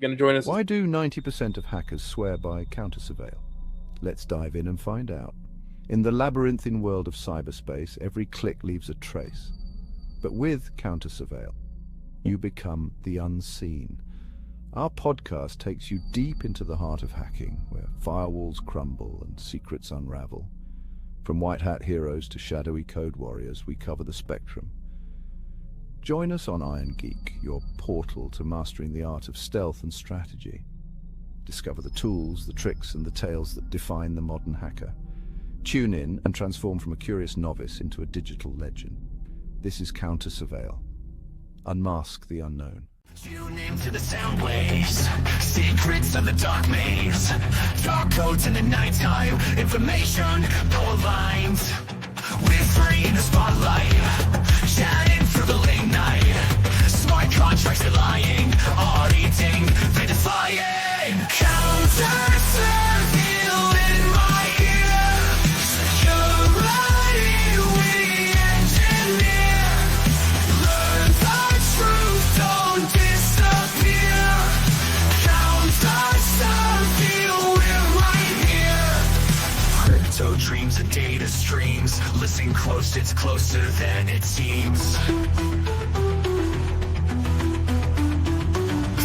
going to join us? Why do 90% of hackers swear by counter-surveil? Let's dive in and find out. In the labyrinthine world of cyberspace, every click leaves a trace. But with counter-surveil, you become the unseen. Our podcast takes you deep into the heart of hacking, where firewalls crumble and secrets unravel. From white hat heroes to shadowy code warriors, we cover the spectrum. Join us on Iron Geek, your portal to mastering the art of stealth and strategy. Discover the tools, the tricks, and the tales that define the modern hacker. Tune in and transform from a curious novice into a digital legend. This is Counter Surveil. Unmask the unknown. Tune into the sound waves, secrets of the dark maze, dark codes in the nighttime, information no aligned. We're free in the spotlight, shining through the late night. Smart contracts are lying, auditing, they're defying. Counter surveil in my ear, security we engineer. Learn the truth, don't disappear. Counter surveil, we're right here. Crypto dreams and data streams. Listen close, it's closer than it seems.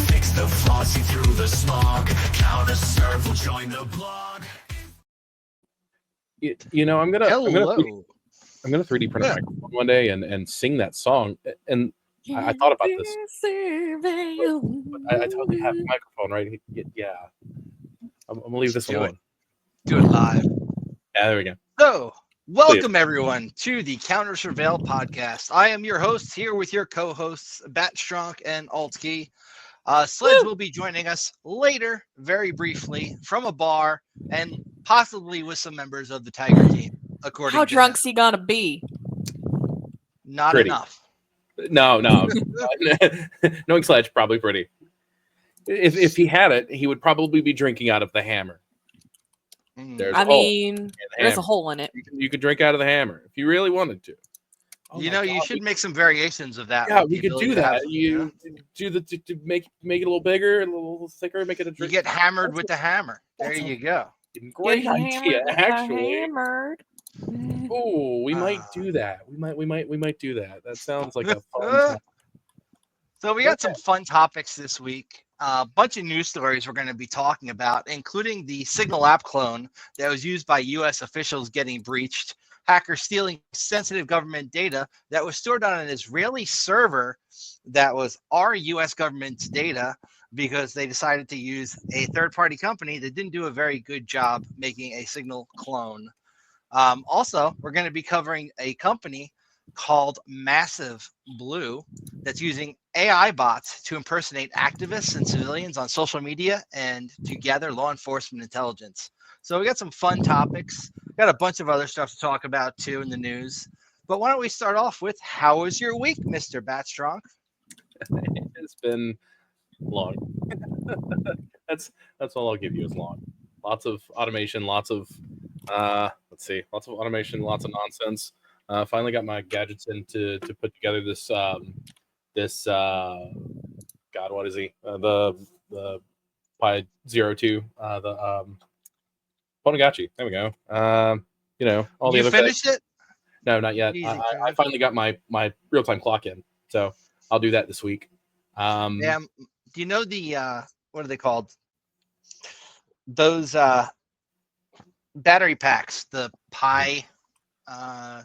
Fix the flaws, see through the smog. Counter surf will join the blog. I'm gonna 3D print a Yeah. microphone one day and sing that song. And I thought about this. I totally have a microphone right. Yeah, I'm gonna leave this Do alone. Do it live. Yeah, there we go. So, welcome everyone to the Counter Surveil podcast. I am your host here with your co-hosts Batstrunk and Altkey. Sledge will be joining us later, very briefly, from a bar and possibly with some members of the Tiger team. According How to drunk's him. he gonna be? Not Pretty. enough. No. Knowing Sledge, probably pretty. If he had it, he would probably be drinking out of the hammer. There's a I hole mean, in the there's a hammer. hole in it. You could drink out of the hammer if you really wanted to. Oh You my know, you God, should make some variations of that. Yeah, with we the could ability do to have that. some, You do the to make it a little bigger, a little thicker, make it a You drink. get hammered with the hammer. There that's you go. Great Get idea, hammered, actually. hammered. Oh, we might Ah. do that. We might do that. That sounds like a fun time. So we got some fun topics this week. A bunch of news stories we're going to be talking about, including the Signal app clone that was used by U.S. officials getting breached, hackers stealing sensitive government data that was stored on an Israeli server that was our U.S. government's data because they decided to use a third-party company that didn't do a very good job making a Signal clone. Also, we're going to be covering a company called Massive Blue that's using AI bots to impersonate activists and civilians on social media and to gather law enforcement intelligence. So we got some fun topics. Got a bunch of other stuff to talk about too in the news. But why don't we start off with how was your week, Mr. Batstrong? It's been long. That's all I'll give you is long. Lots of automation, lots of automation, lots of nonsense. Finally got my gadgets in to put together this God, what is he? The Pi 02, the Ponagachi. There we go. All the You other finished it? No, not yet. Easy, I finally got my real-time clock in, so I'll do that this week. Yeah. Do you know the what are they called? Those battery packs, the Pi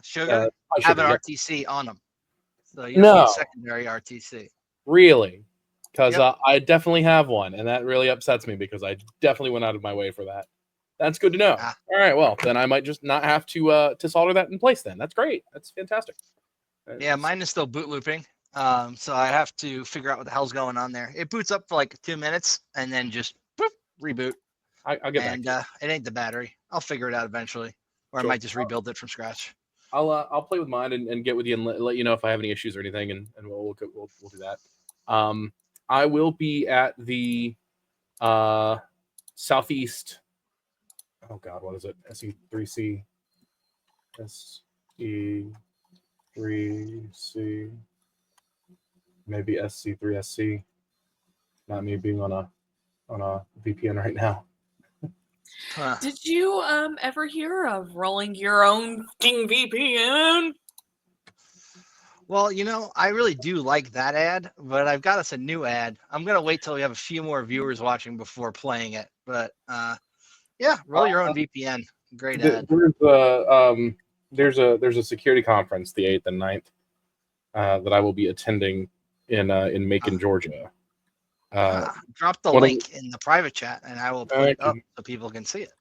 sugar, Pi have sugar, an yeah. RTC on them. So you don't No. need secondary RTC. Really? Because Yep. I definitely have one, and that really upsets me because I definitely went out of my way for that. That's good to know. Ah. All right, well, then I might just not have to solder that in place then. That's great. That's fantastic. Yeah, mine is still boot looping. So I have to figure out what the hell's going on there. It boots up for like 2 minutes and then just boop, reboot. I'll get back And to you. it ain't the battery. I'll figure it out eventually. Or I Sure. might just rebuild it from scratch. I'll play with mine and get with you and let you know if I have any issues or anything, and we'll do that. I will be at the Southeast. Oh God, what is it? SE3C. SE3C. Maybe SC3SC. Not me being on a on a VPN right now. Huh. Did you ever hear of rolling your own King VPN? Well, I really do like that ad, but I've got us a new ad. I'm gonna wait till we have a few more viewers watching before playing it. But yeah, roll your own VPN. Great ad. There's a security conference the 8th and 9th that I will be attending in Macon, Georgia. Drop the link in the private chat, and I will put it up so people can see it.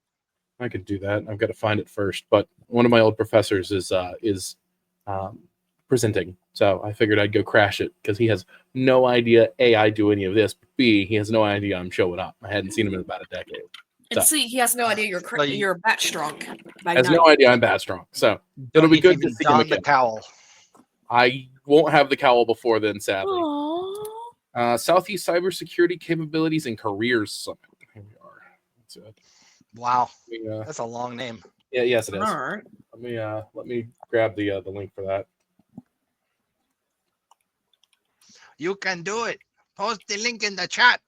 I could do that. I've got to find it first. But one of my old professors is presenting, so I figured I'd go crash it because he has no idea A, I do any of this, but B, he has no idea I'm showing up. I hadn't seen him in about a decade. And C, he has no idea you're bat strong. Has no idea I'm bat strong. So it'll be good to see him again. The cowl. I won't have the cowl before then, sadly. Aww. Southeast Cybersecurity Capabilities and Careers Summit. Here we are. That's it. Wow, that's a long name. Yeah, yes, it is. All right. Let me grab the link for that. You can do it. Post the link in the chat.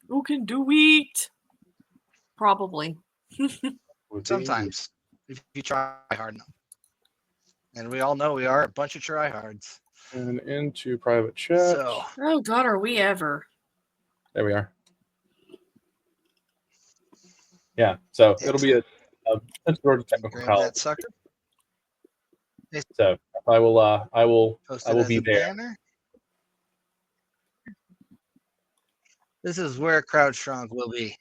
You can do it. Probably. Sometimes, if you try hard enough. And we all know we are a bunch of tryhards. And into private chat. So, Oh God, are we ever? There we are. Yeah, so it'll be a Georgia Technical grab College. that sucker. So I will Post I it will as be a there. banner. This is where CrowdStrong will be.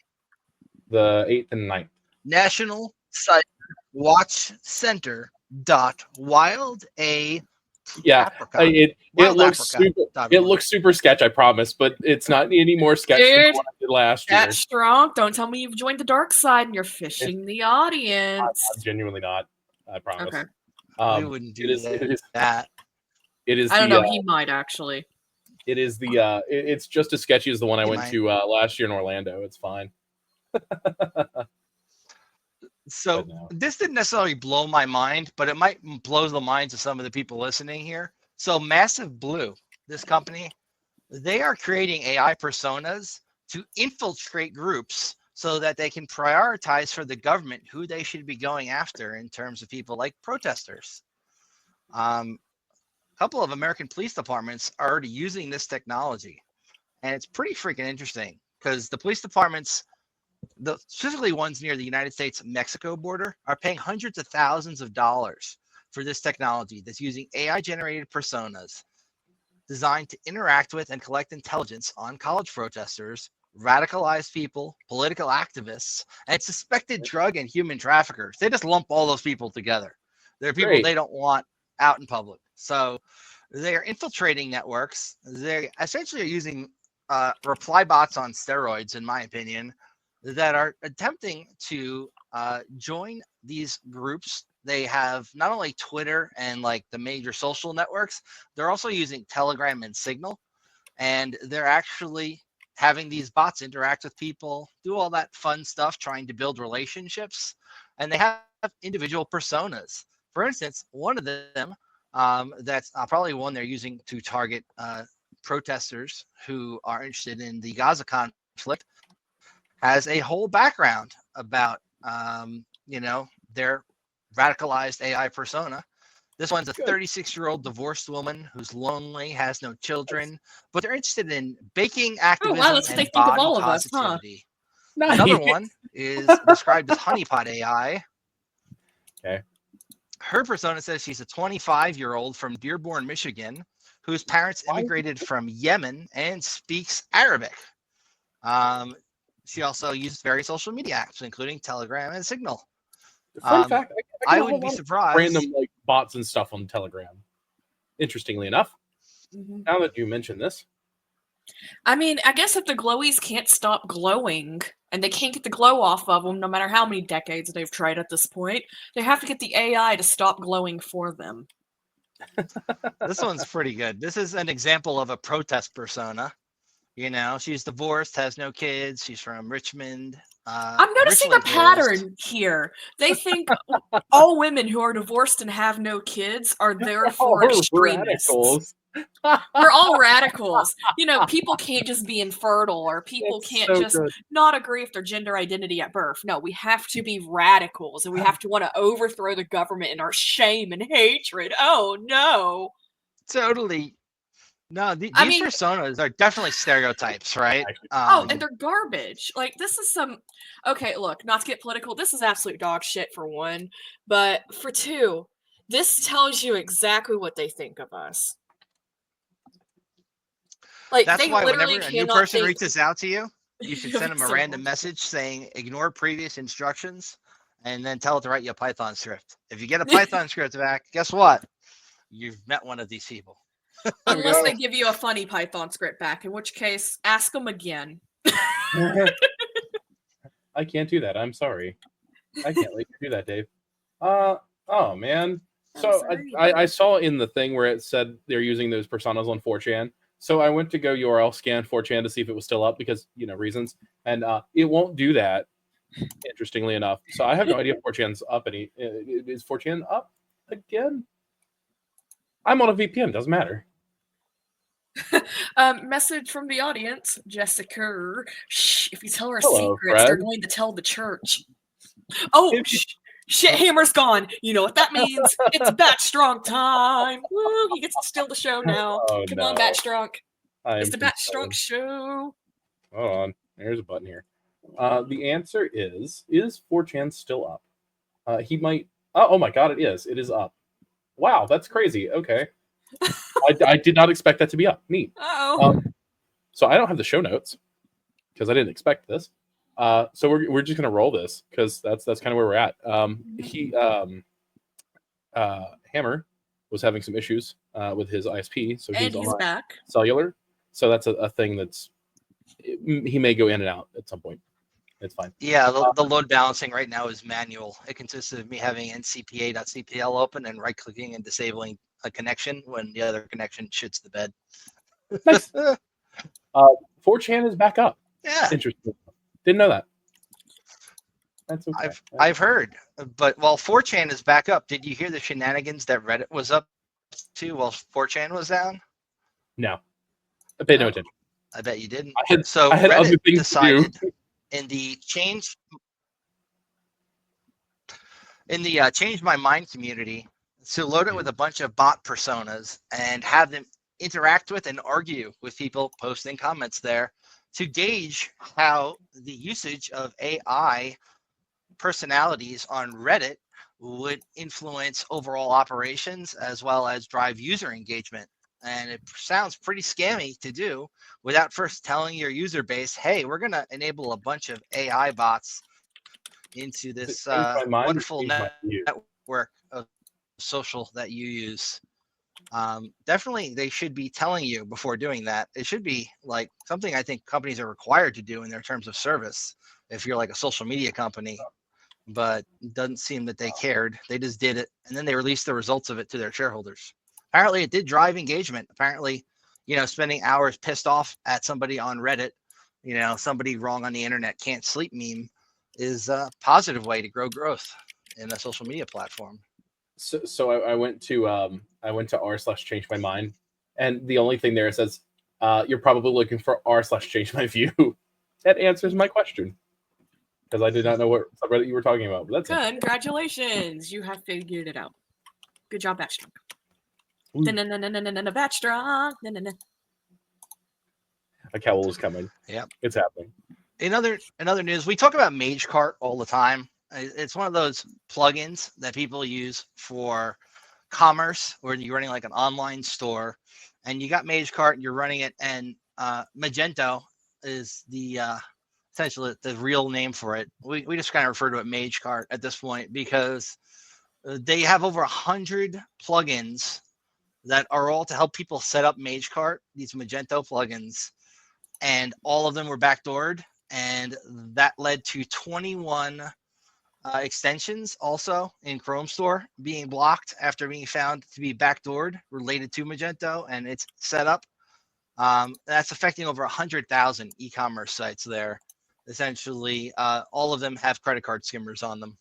The 8th and 9th. National Cyber Watch Center .wild a Yeah, apricot. it Wild looks apricot super. dot It org. looks super sketch, I promise, but it's not any more sketch than Dude, what I did last year. Bat strong. Don't tell me you've joined the dark side and you're fishing the audience. I'm genuinely not. I promise. Okay. We wouldn't do it is that. it is I don't the, know. He might actually. it is the it's just as sketchy as the one I He went might. to last year in Orlando. It's fine. So But no. this didn't necessarily blow my mind, but it might blow the minds of some of the people listening here. So Massive Blue, this company, they are creating AI personas to infiltrate groups so that they can prioritize for the government who they should be going after in terms of people like protesters. A couple of American police departments are already using this technology, and it's pretty freaking interesting because the police departments, specifically ones near the United States-Mexico border, are paying hundreds of thousands of dollars for this technology that's using AI-generated personas designed to interact with and collect intelligence on college protesters, radicalized people, political activists, and suspected drug and human traffickers. They just lump all those people together. They're people Great. they don't want out in public. So they are infiltrating networks. They essentially are using reply bots on steroids, in my opinion, that are attempting to join these groups. They have not only Twitter and like the major social networks, they're also using Telegram and Signal. And they're actually having these bots interact with people, do all that fun stuff, trying to build relationships. And they have individual personas. For instance, one of them that's probably one they're using to target protesters who are interested in the Gaza conflict has a whole background about, their radicalized AI persona. This one's a 36-year-old divorced woman who's lonely, has no children, but they're interested in baking activism that's what they and think of body all of us, huh? positivity. Another one is described as Honeypot AI. Okay. Her persona says she's a 25-year-old from Dearborn, Michigan, whose parents immigrated from Yemen and speaks Arabic. She also uses various social media apps, including Telegram and Signal. Fun fact: I get a wouldn't whole be lot of surprised. random like bots and stuff on Telegram. Interestingly enough, now that you mention this, I mean, I guess if the glowies can't stop glowing and they can't get the glow off of them, no matter how many decades they've tried at this point, they have to get the AI to stop glowing for them. This one's pretty good. This is an example of a protest persona. She's divorced, has no kids. She's from Richmond. I'm noticing a Richland Hills. pattern here. They think all women who are divorced and have no kids are therefore extremists. radicals. We're all radicals. You know, people can't just be infertile, or people It's can't so just good. not agree with their gender identity at birth. No, we have to be radicals, and we have to want to overthrow the government in our shame and hatred. Oh no. Totally. No, I these mean, personas are definitely stereotypes, right? Actually, oh, and they're garbage. Like, this is some. Okay, look, not to get political, this is absolute dog shit for one. But for two, this tells you exactly what they think of us. Like, that's they why literally whenever a new cannot person think. reaches out to you, you should send them a So- random message saying ignore previous instructions and then tell it to write you a Python script. If you get a Python script back, guess what? You've met one of these people. Unless they give you a funny Python script back, in which case, ask them again. I can't do that. I'm sorry. I can't let you do that, Dave. Oh man. So sorry. I saw in the thing where it said they're using those personas on 4chan. So I went to go URL scan 4chan to see if it was still up because, you know, reasons. And it won't do that, interestingly enough. So I have no idea if 4chan's up any. Is 4chan up again? I'm on a VPN. Doesn't matter. Message from the audience, Jessica. Shh, if you tell her Hello, secrets, they're Fred. going to tell the church. Oh, shit, Hammer's gone. You know what that means? It's Batch Strong time. Woo, he gets to steal the show now. Oh, Come no. on, Batch Strong. I It's am the Batch Strong concerned. show. Hold on. There's a button here. The answer is 4chan still up? He might. Oh my God, it is. It is up. Wow, that's crazy. Okay. I did not expect that to be up. Neat. Oh. So I don't have the show notes because I didn't expect this. So we're just gonna roll this because that's kind of where we're at. Hammer was having some issues with his ISP, so And he's on back. cellular. So that's a thing that's he may go in and out at some point. It's fine. Yeah, the load balancing right now is manual. It consists of me having ncpa.cpl open and right-clicking and disabling a connection when the other connection shits the bed. Nice. 4chan is back up. Yeah, Interesting. Didn't know that. That's okay. I've heard. But while 4chan is back up, did you hear the shenanigans that Reddit was up to while 4chan was down? No, I paid no No. attention. I bet you didn't. I had So other Reddit things to do. decided in the change my mind community to load it with a bunch of bot personas and have them interact with and argue with people posting comments there to gauge how the usage of AI personalities on Reddit would influence overall operations as well as drive user engagement. And it sounds pretty scammy to do without first telling your user base, hey, we're going to enable a bunch of AI bots into this wonderful network of social that you use. Definitely, they should be telling you before doing that. It should be like something I think companies are required to do in their terms of service if you're like a social media company. But it doesn't seem that they cared. They just did it, and then they released the results of it to their shareholders. Apparently, it did drive engagement. Apparently, spending hours pissed off at somebody on Reddit, somebody wrong on the internet can't sleep meme is a positive way to grow growth in a social media platform. So I went to r/change my mind, and the only thing there says you're probably looking for r/change my view. That answers my question because I did not know what subreddit you were talking about. But that's Congratulations, you have figured it out. Good job, Batch Strong. Ooh. Batch Strong. A cowl is coming. Yep. It's happening. In other news, we talk about MageCart all the time. It's one of those plugins that people use for commerce where you're running like an online store and you got MageCart and you're running it, and Magento is the essentially the real name for it. We just kind of refer to it MageCart at this point because they have over 100 plugins that are all to help people set up MageCart, these Magento plugins, and all of them were backdoored, and that led to 21 extensions also in Chrome Store being blocked after being found to be backdoored related to Magento and its setup. That's affecting over 100,000 e-commerce sites there. Essentially, all of them have credit card skimmers on them.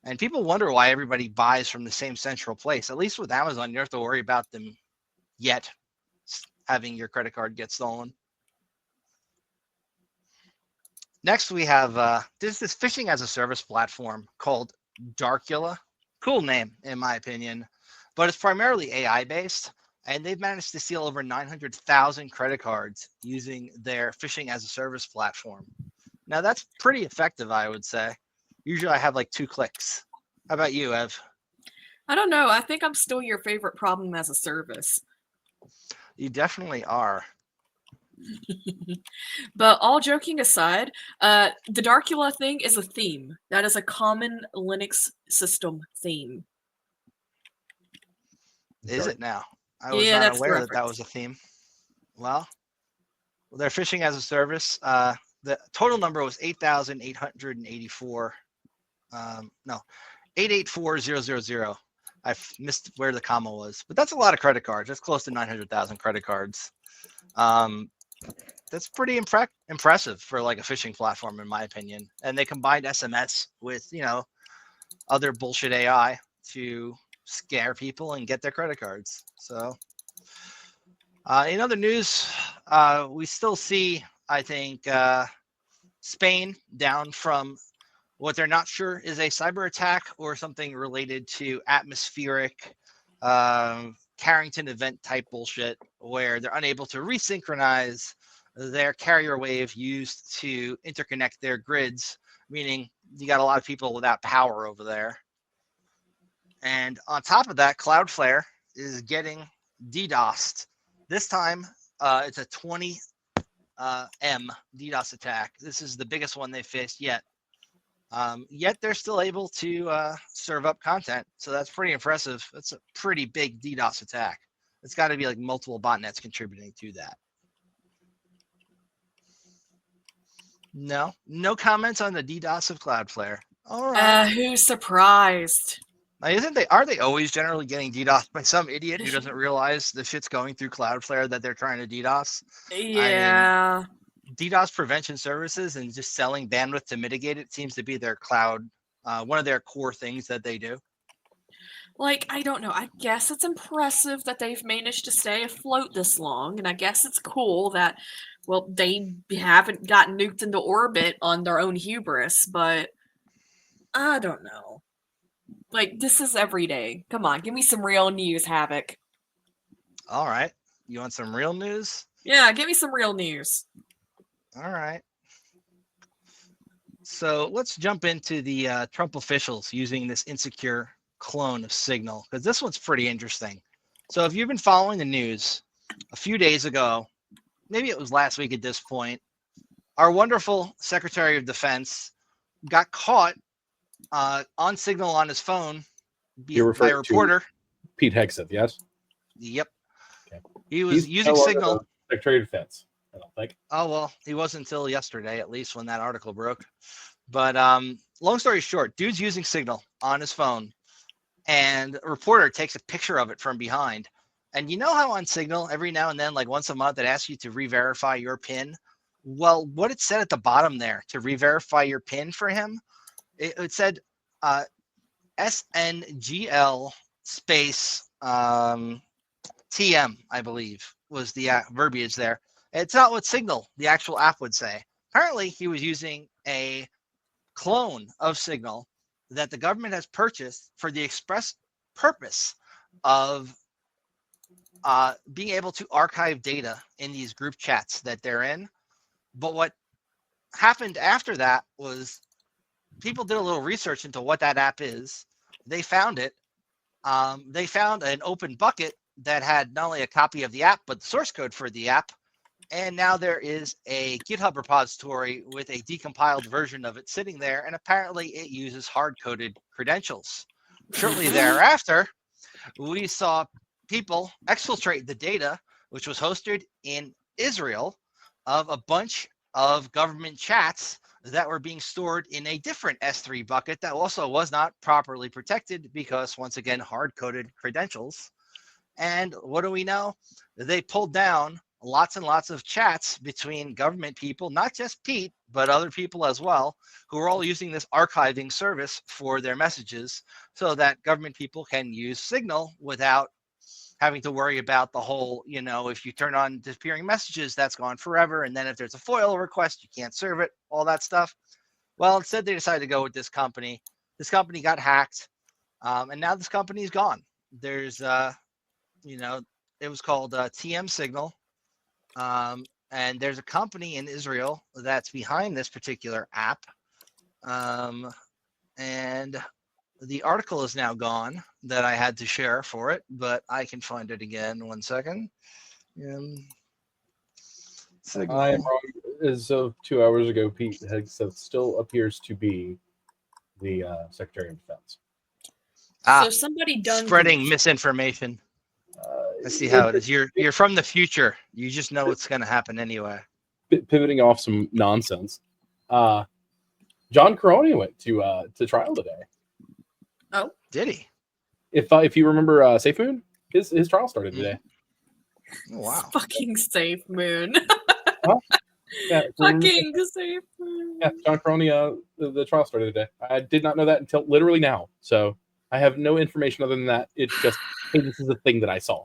And people wonder why everybody buys from the same central place. At least with Amazon, you don't have to worry about them yet having your credit card get stolen. Next, we have this phishing as a service platform called Darkula. Cool name, in my opinion, but it's primarily AI based, and they've managed to steal over 900,000 credit cards using their phishing as a service platform. Now, that's pretty effective, I would say. Usually I have like 2 clicks. How about you, Ev? I don't know. I think I'm still your favorite problem as a service. You definitely are. But all joking aside, the Darkula thing is a theme. That is a common Linux system theme. Is it now? I was Yeah, not that's the aware that reference. was a theme. Well, they're phishing as a service. The total number was 8,884. No, 884,000. I missed where the comma was, but that's a lot of credit cards. That's close to 900,000 credit cards. That's pretty impressive for like a phishing platform, in my opinion. And they combined SMS with, other bullshit AI to scare people and get their credit cards. So, in other news, we still see, I think, Spain down from what they're not sure is a cyber attack or something related to atmospheric Carrington event type bullshit, where they're unable to resynchronize their carrier wave used to interconnect their grids, meaning you got a lot of people without power over there. And on top of that, Cloudflare is getting DDoSed. This time, it's a 20 M DDoS attack. This is the biggest one they've faced yet. Yet they're still able to serve up content. So that's pretty impressive. That's a pretty big DDoS attack. It's got to be like multiple botnets contributing to that. No comments on the DDoS of Cloudflare. All right. Who's surprised? Now, are they always generally getting DDoS by some idiot who doesn't realize the shit's going through Cloudflare that they're trying to DDoS? Yeah. DDoS prevention services and just selling bandwidth to mitigate it seems to be their cloud, one of their core things that they do. Like, I don't know. I guess it's impressive that they've managed to stay afloat this long, and I guess it's cool that, well, they haven't gotten nuked into orbit on their own hubris, but I don't know. Like, this is every day. Come on, give me some real news, Havoc. All right. You want some real news? Yeah, give me some real news. All right. So let's jump into the Trump officials using this insecure clone of Signal, because this one's pretty interesting. So if you've been following the news, a few days ago, maybe it was last week at this point, our wonderful Secretary of Defense got caught on Signal on his phone by a reporter. Pete Hegseth, yes? Yep. Okay. He was using Signal. Secretary of Defense, I don't think. Oh, well, he wasn't until yesterday, at least, when that article broke. But long story short, dude's using Signal on his phone, and a reporter takes a picture of it from behind. And you know how on Signal, every now and then, like once a month, it asks you to re-verify your PIN? Well, what it said at the bottom there to re-verify your PIN for him, it said SNGL space TM, I believe, was the verbiage there. It's not what Signal, the actual app, would say. Apparently, he was using a clone of Signal that the government has purchased for the express purpose of being able to archive data in these group chats that they're in. But what happened after that was people did a little research into what that app is. They found it. They found an open bucket that had not only a copy of the app, but the source code for the app. And now there is a GitHub repository with a decompiled version of it sitting there. And apparently it uses hard-coded credentials. Shortly thereafter, we saw people exfiltrate the data, which was hosted in Israel, of a bunch of government chats that were being stored in a different S3 bucket that also was not properly protected because, once again, hard-coded credentials. And what do we know? They pulled down lots and lots of chats between government people, not just Pete, but other people as well, who are all using this archiving service for their messages so that government people can use Signal without having to worry about the whole, if you turn on disappearing messages, that's gone forever. And then if there's a FOIL request, you can't serve it, all that stuff. Well, instead, they decided to go with this company. This company got hacked, and now this company is gone. There's, it was called TM Signal. And there's a company in Israel that's behind this particular app. And the article is now gone that I had to share for it, but I can find it again. 1 second. Signal. I am wrong. As of 2 hours ago, Pete Hegseth still appears to be the Secretary of Defense. So somebody done spreading misinformation. I see how it is. You're from the future. You just know what's going to happen anyway. Pivoting off some nonsense. John Caroni went to trial today. Oh, did he? If you remember SafeMoon, his trial started today. Oh, wow. Fucking SafeMoon. Huh? Yeah, Fucking SafeMoon. Yeah, John Caroni, the trial started today. I did not know that until literally now. So I have no information other than that. It's just, hey, this is a thing that I saw.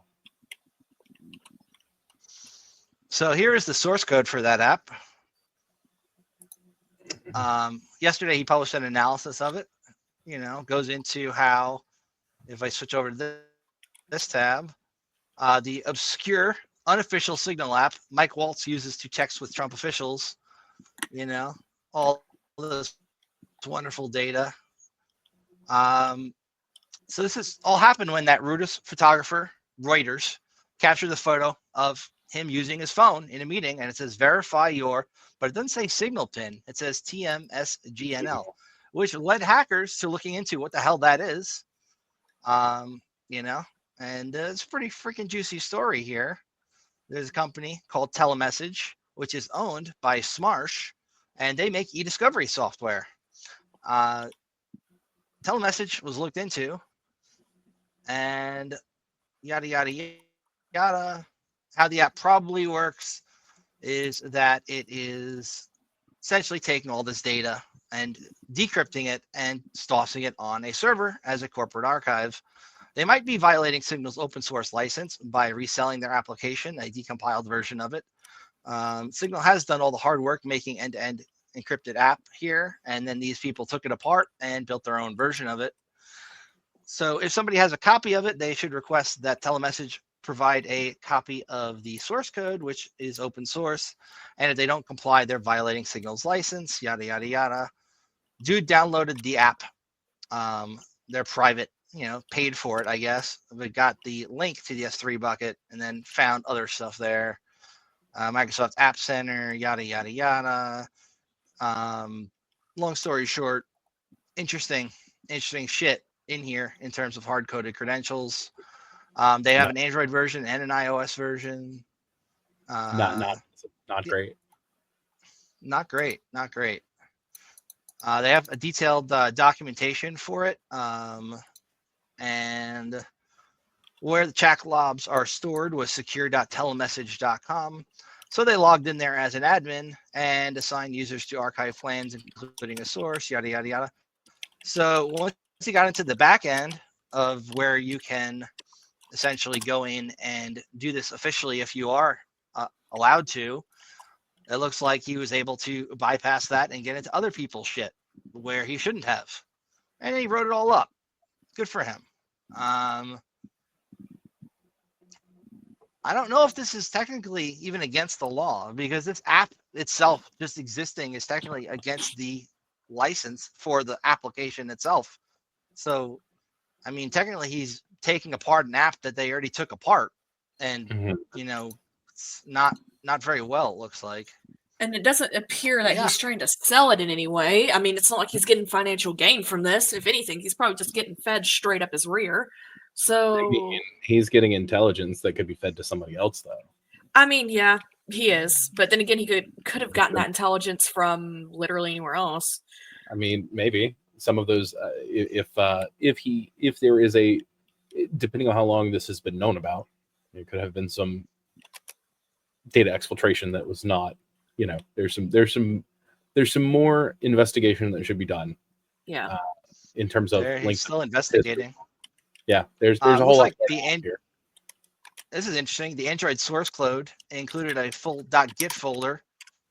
So here is the source code for that app. Yesterday, he published an analysis of it. Goes into how, if I switch over to this tab, the obscure, unofficial Signal app Mike Waltz uses to text with Trump officials, all this wonderful data. So this is all happened when that Reuters photographer, Reuters, captured the photo of him using his phone in a meeting, and it says verify your, but it doesn't say signal pin. It says TMSGNL, which led hackers to looking into what the hell that is. And it's a pretty freaking juicy story here. There's a company called Telemessage, which is owned by Smarsh, and they make e-discovery software. Telemessage was looked into, and yada, yada, yada. How the app probably works is that it is essentially taking all this data and decrypting it and tossing it on a server as a corporate archive. They might be violating Signal's open source license by reselling their application, a decompiled version of it. Signal has done all the hard work making end-to-end encrypted app here, and then these people took it apart and built their own version of it. So if somebody has a copy of it, they should request that Telemessage provide a copy of the source code, which is open source. And if they don't comply, they're violating Signal's license, yada, yada, yada. Dude downloaded the app. They're private, paid for it, I guess. We got the link to the S3 bucket and then found other stuff there. Microsoft App Center, yada, yada, yada. Long story short, interesting shit in here in terms of hard-coded credentials. They have an Android version and an iOS version. Not great. Not great. They have a detailed documentation for it, and where the chat logs are stored was secure.telemessage.com. So they logged in there as an admin and assigned users to archive plans, including a source, yada, yada, yada. So once you got into the back end of where you can essentially go in and do this officially if you are allowed to, it looks like he was able to bypass that and get into other people's shit where he shouldn't have. And he wrote it all up. Good for him. I don't know if this is technically even against the law, because this app itself just existing is technically against the license for the application itself. So, I mean, technically he's taking apart an app that they already took apart, and it's not very well, it looks like. And it doesn't appear that he's trying to sell it in any way. I mean, it's not like he's getting financial gain from this. If anything, he's probably just getting fed straight up his rear. So he's getting intelligence that could be fed to somebody else, though. I mean, yeah, he is. But then again, he could have gotten that intelligence from literally anywhere else. I mean, maybe some of those. If there is a, depending on how long this has been known about, it could have been some data exfiltration that was not. There's some more investigation that should be done. Yeah. In terms of he's still investigating. Yeah, there's a whole lot like the here. this is interesting. The Android source code included a full .git folder,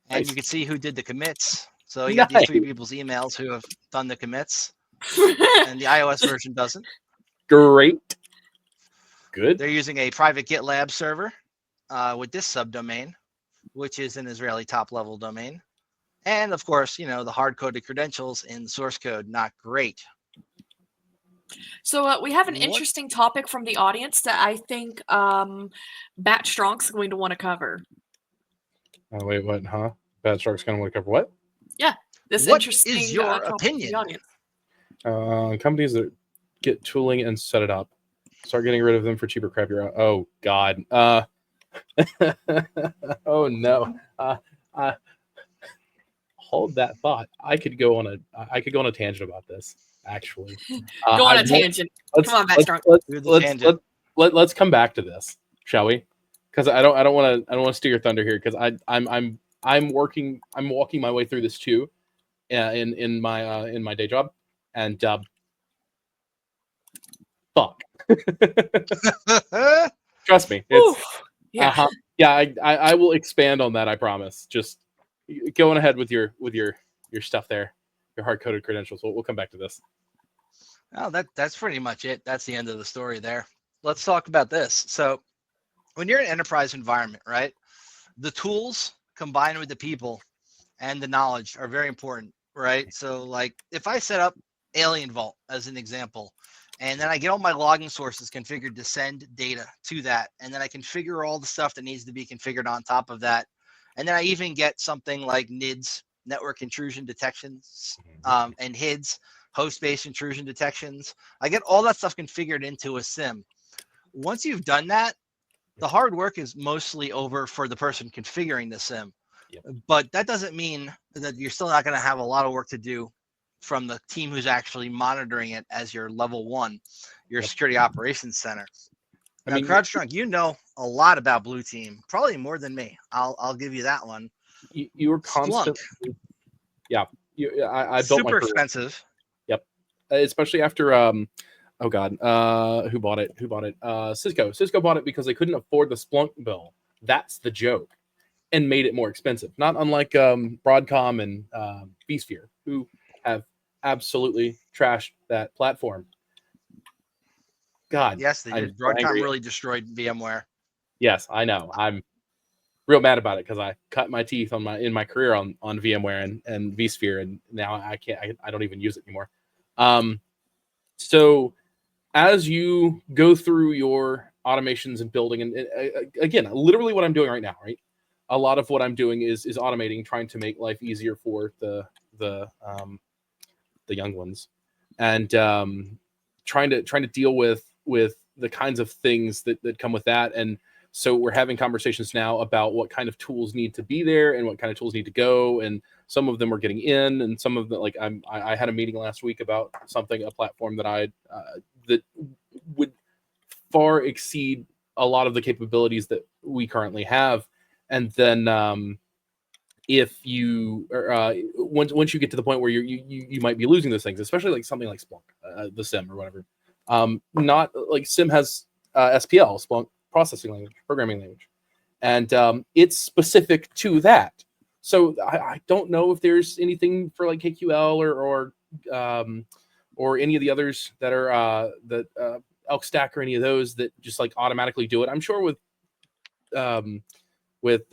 and Nice. you can see who did the commits. So you got these three Nice. people's emails who have done the commits, and the iOS version doesn't. Great. Good. They're using a private GitLab server with this subdomain, which is an Israeli top-level domain. And of course, the hard-coded credentials in the source code, not great. So we have an What- interesting topic from the audience that I think Bat Stronk's going to want to cover. Oh wait, what? Huh? Bad Shark's gonna want to cover what? This What interesting is your topic from the opinion? audience. Companies that get tooling and set it up, start getting rid of them for cheaper, crappier. Oh God. Oh no. Hold that thought. I could go on a tangent about this. Actually, Go on a tangent. Come on, Bat Strong. Do the tangent. Let's come back to this, shall we? Because I don't want to steal your thunder here. Because I'm walking my way through this too, in my day job, and fuck. Trust me, it's Yeah. yeah. I will expand on that. I promise. Just going ahead with your stuff there, your hard coded credentials. We'll come back to this. Oh, that's pretty much it. That's the end of the story there. Let's talk about this. So when you're in an enterprise environment, right, the tools combined with the people and the knowledge are very important, right? So like if I set up Alien Vault as an example, and then I get all my logging sources configured to send data to that, and then I configure all the stuff that needs to be configured on top of that, and then I even get something like NIDS, network intrusion detections, and HIDS, host-based intrusion detections. I get all that stuff configured into a SIM. Once you've done that, the hard work is mostly over for the person configuring the SIM. Yep. But that doesn't mean that you're still not going to have a lot of work to do from the team who's actually monitoring it as your level one, your security operations center. I Now, mean, CrowdStrike, you know a lot about Blue Team, probably more than me. I'll give you that one. you were constantly, yeah. I built my Super career. expensive. Especially after oh god, who bought it? Cisco bought it because they couldn't afford the Splunk bill. That's the joke, and made it more expensive. Not unlike Broadcom and vSphere, who have absolutely trashed that platform. God, Yes, they I'm did. so Broadcom angry. really destroyed VMware. Yes, I know. I'm real mad about it because I cut my teeth in my career on VMware and vSphere, and now I don't even use it anymore. So as you go through your automations and building, and again, literally what I'm doing right now, right? A lot of what I'm doing is automating, trying to make life easier for the young ones, and trying to deal with the kinds of things that come with that. And so we're having conversations now about what kind of tools need to be there and what kind of tools need to go. And some of them are getting in, and some of them, like I had a meeting last week about a platform that that would far exceed a lot of the capabilities that we currently have. And then if you once you get to the point where you might be losing those things, especially like something like Splunk, the SIM or whatever. Not like SIM has SPL, Splunk processing language, programming language, and it's specific to that. So I don't know if there's anything for like KQL or any of the others that are Elk Stack or any of those that just like automatically do it. I'm sure with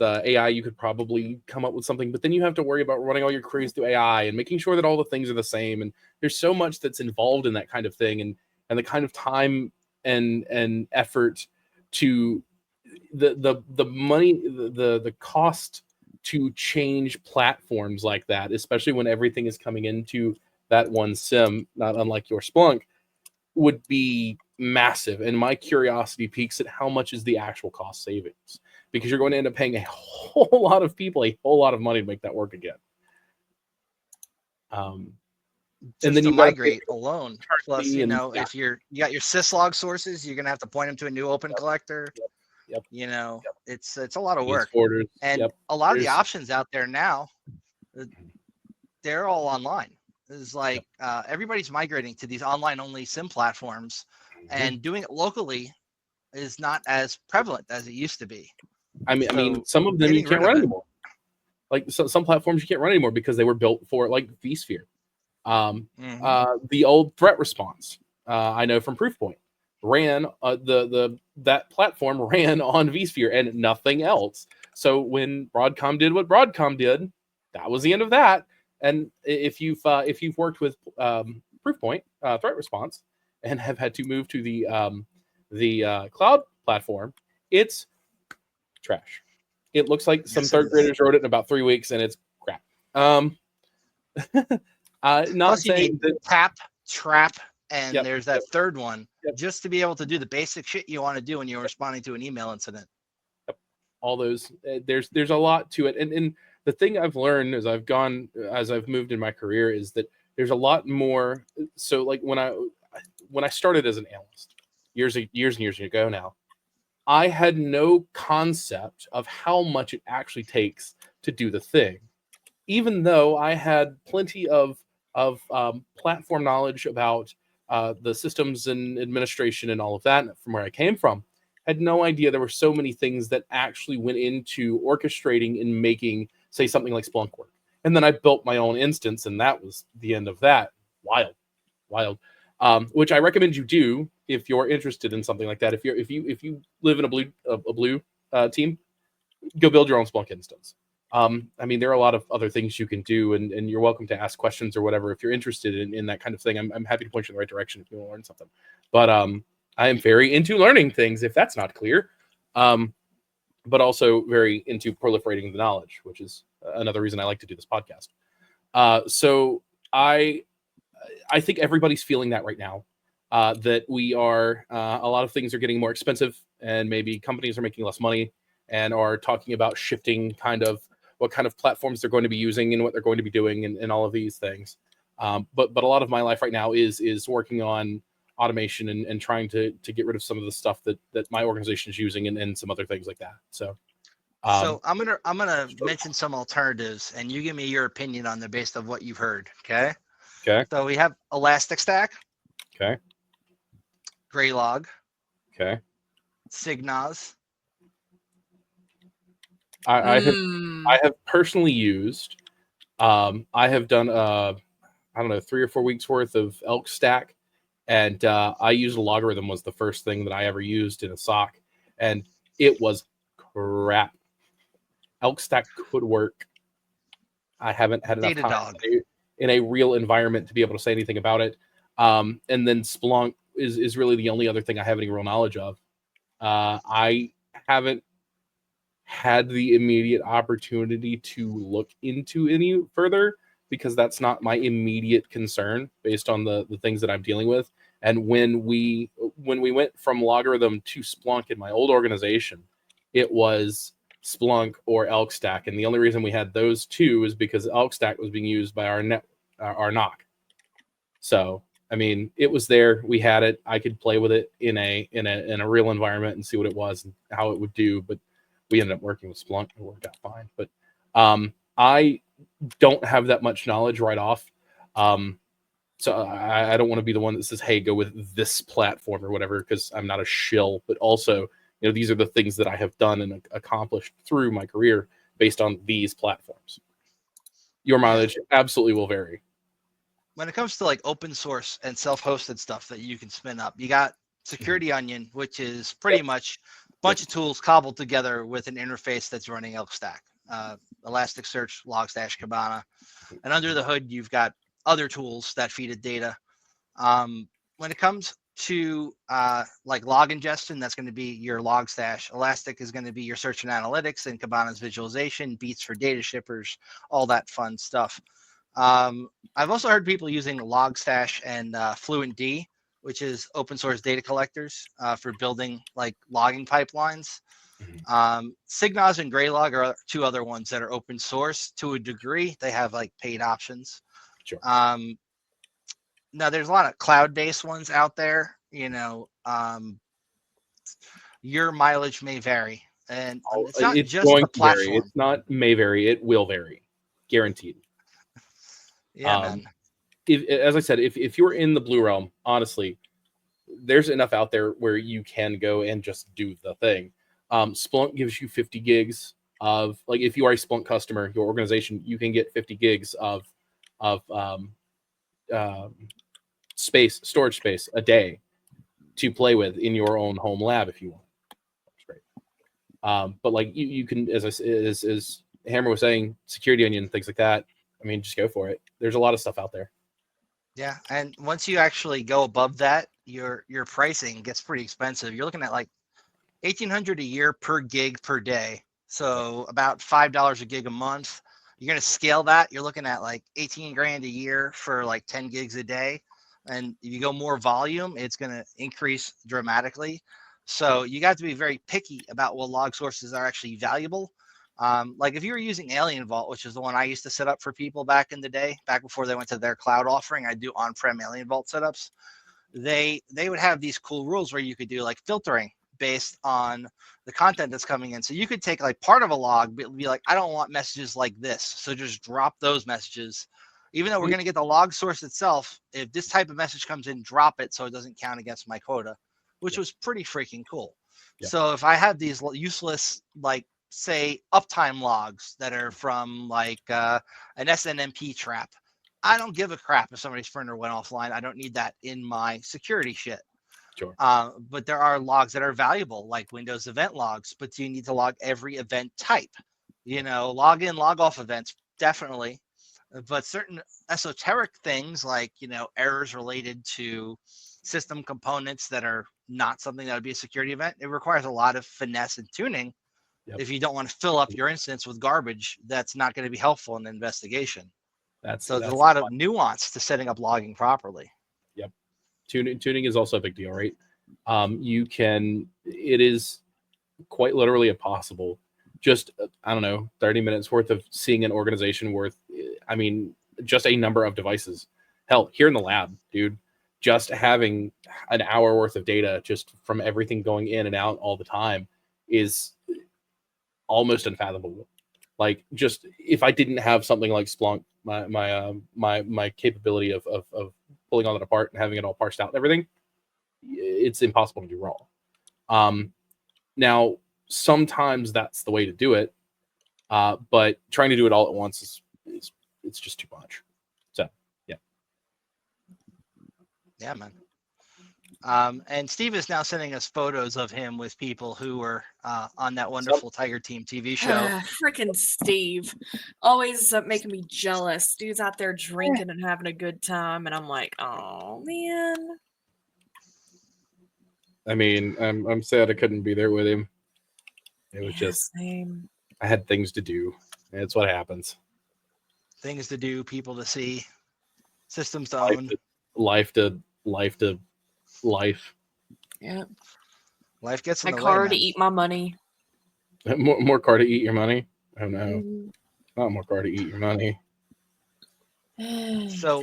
AI you could probably come up with something, but then you have to worry about running all your queries through AI and making sure that all the things are the same. And there's so much that's involved in that kind of thing, and the kind of time and effort to the money, the cost to change platforms like that, especially when everything is coming into that one SIM, not unlike your Splunk, would be massive. And my curiosity peaks at how much is the actual cost savings, because you're going to end up paying a whole lot of people a whole lot of money to make that work again. And then you migrate alone. Plus, and, if you got your syslog sources, you're gonna have to point them to a new open collector. Yep. It's a lot of work. Orders. And a lot of the options out there now, they're all online. It's like everybody's migrating to these online only SIM platforms, and doing it locally is not as prevalent as it used to be. I mean, So, some of them you getting can't rid of run it. anymore. Like some platforms you can't run anymore because they were built for like vSphere. Mhm. The old threat response, I know from Proofpoint, ran that platform ran on vSphere and nothing else. So when Broadcom did what Broadcom did, that was the end of that. And if you've worked with Proofpoint threat response and have had to move to the cloud platform, it's trash. It looks like some Yes, it third is. graders wrote it in about 3 weeks, and it's crap. Not Plus, you saying need that. tap, trap, and Yep, there's that yep, third one yep. just to be able to do the basic shit you want to do when you're responding to an email incident. All those there's a lot to it, and the thing I've learned as I've moved in my career is that there's a lot more. So like when I started as an analyst years and years ago now, I had no concept of how much it actually takes to do the thing, even though I had plenty of platform knowledge about the systems and administration and all of that from where I came from. Had no idea there were so many things that actually went into orchestrating and making, say, something like Splunk work. And then I built my own instance, and that was the end of that. Wild. Which I recommend you do if you're interested in something like that. If you live in a blue team, go build your own Splunk instance. I mean, there are a lot of other things you can do, and you're welcome to ask questions or whatever if you're interested in that kind of thing. I'm happy to point you in the right direction if you want to learn something. But I am very into learning things, if that's not clear, but also very into proliferating the knowledge, which is another reason I like to do this podcast. So I think everybody's feeling that right now. That we are a lot of things are getting more expensive, and maybe companies are making less money and are talking about shifting kind of what kind of platforms they're going to be using and what they're going to be doing and all of these things. But a lot of my life right now is working on automation and trying to get rid of some of the stuff that my organization is using and some other things like that. So So I'm gonna mention some alternatives, and you give me your opinion on them based on what you've heard. Okay. okay, So we have Elastic Stack, okay, Graylog, okay. Signos. I Mm. have personally used. I have done I don't know 3 or 4 weeks worth of Elk Stack, and I used a logarithm was the first thing that I ever used in a SOC, and it was crap. Elk Stack could work. I haven't had enough time Datadog. in a real environment to be able to say anything about it. And then Splunk is really the only other thing I have any real knowledge of. I haven't had the immediate opportunity to look into any further because that's not my immediate concern based on the things that I'm dealing with. And when we went from Logarithm to Splunk in my old organization, it was Splunk or Elk Stack, and the only reason we had those two is because Elk Stack was being used by our NOC. So I mean, it was there. We had it. I could play with it in a real environment and see what it was and how it would do. But we ended up working with Splunk. It worked out fine. But I don't have that much knowledge right off. So I don't want to be the one that says, hey, go with this platform or whatever, because I'm not a shill. But also, you know, these are the things that I have done and accomplished through my career based on these platforms. Your mileage absolutely will vary. When it comes to like open source and self-hosted stuff that you can spin up, you got Security Onion, which is pretty much a bunch of tools cobbled together with an interface that's running Elk Stack, Elasticsearch, Logstash, Kibana, and under the hood you've got other tools that feed it data. When it comes to like log ingestion, that's going to be your Logstash. Elastic is going to be your search and analytics, and Kibana's visualization, Beats for data shippers, all that fun stuff. I've also heard people using Logstash and FluentD, which is open source data collectors for building like logging pipelines. Signos and Graylog are two other ones that are open source to a degree. They have like paid options. Sure. Now there's a lot of cloud-based ones out there. You know, your mileage may vary, and it's not just going the to vary. platform. It's not may vary. It will vary, guaranteed. Yeah, man. As I said, if you're in the blue realm, honestly, there's enough out there where you can go and just do the thing. Splunk gives you 50 gigs of, like, if you are a Splunk customer, your organization, you can get 50 gigs of storage space a day to play with in your own home lab if you want. That's great. But like you can, as Hammer was saying, Security Onion, things like that. I mean, just go for it. There's a lot of stuff out there. Yeah, and once you actually go above that, your pricing gets pretty expensive. You're looking at like $1,800 a year per gig per day. So about $5 a gig a month. You're gonna scale that. You're looking at like 18 grand a year for like 10 gigs a day. And if you go more volume, it's gonna increase dramatically. So you got to be very picky about what log sources are actually valuable. Like if you were using Alien Vault, which is the one I used to set up for people back in the day, back before they went to their cloud offering, I do on-prem Alien Vault setups. They would have these cool rules where you could do like filtering based on the content that's coming in. So you could take like part of a log, be like, I don't want messages like this. So just drop those messages. Even though we're going to get the log source itself, if this type of message comes in, drop it so it doesn't count against my quota, which was pretty freaking cool. Yeah. So if I have these useless, like, say, uptime logs that are from like an SNMP trap, I don't give a crap if somebody's printer went offline. I don't need that in my security shit. Sure. But there are logs that are valuable, like Windows event logs, but you need to log every event type. You know, log in, log off events, definitely. But certain esoteric things like, you know, errors related to system components that are not something that would be a security event, it requires a lot of finesse and tuning. Yep. If you don't want to fill up your instance with garbage, that's not going to be helpful in the investigation. There's a lot of nuance to setting up logging properly. Yep. Tuning is also a big deal, right? It is quite literally impossible. Just, I don't know, 30 minutes worth of seeing an organization worth, I mean, just a number of devices. Hell, here in the lab, dude, just having an hour worth of data just from everything going in and out all the time is almost unfathomable. Like, just if I didn't have something like Splunk, my capability of pulling all that apart and having it all parsed out and everything, it's impossible to do wrong. Now, sometimes that's the way to do it, but trying to do it all at once is it's just too much. So, yeah, man. And Steve is now sending us photos of him with people who were on that wonderful Tiger Team TV show. Freaking Steve, always making me jealous. Dude's out there drinking and having a good time, and I'm like, oh man. I mean, I'm sad I couldn't be there with him. It was just, same. I had things to do. It's what happens. Things to do, people to see, systems to own. Life to life. Yeah. Life gets in My the car way, to man. eat my money. More car to eat your money? Oh no. Mm. Not more car to eat your money. So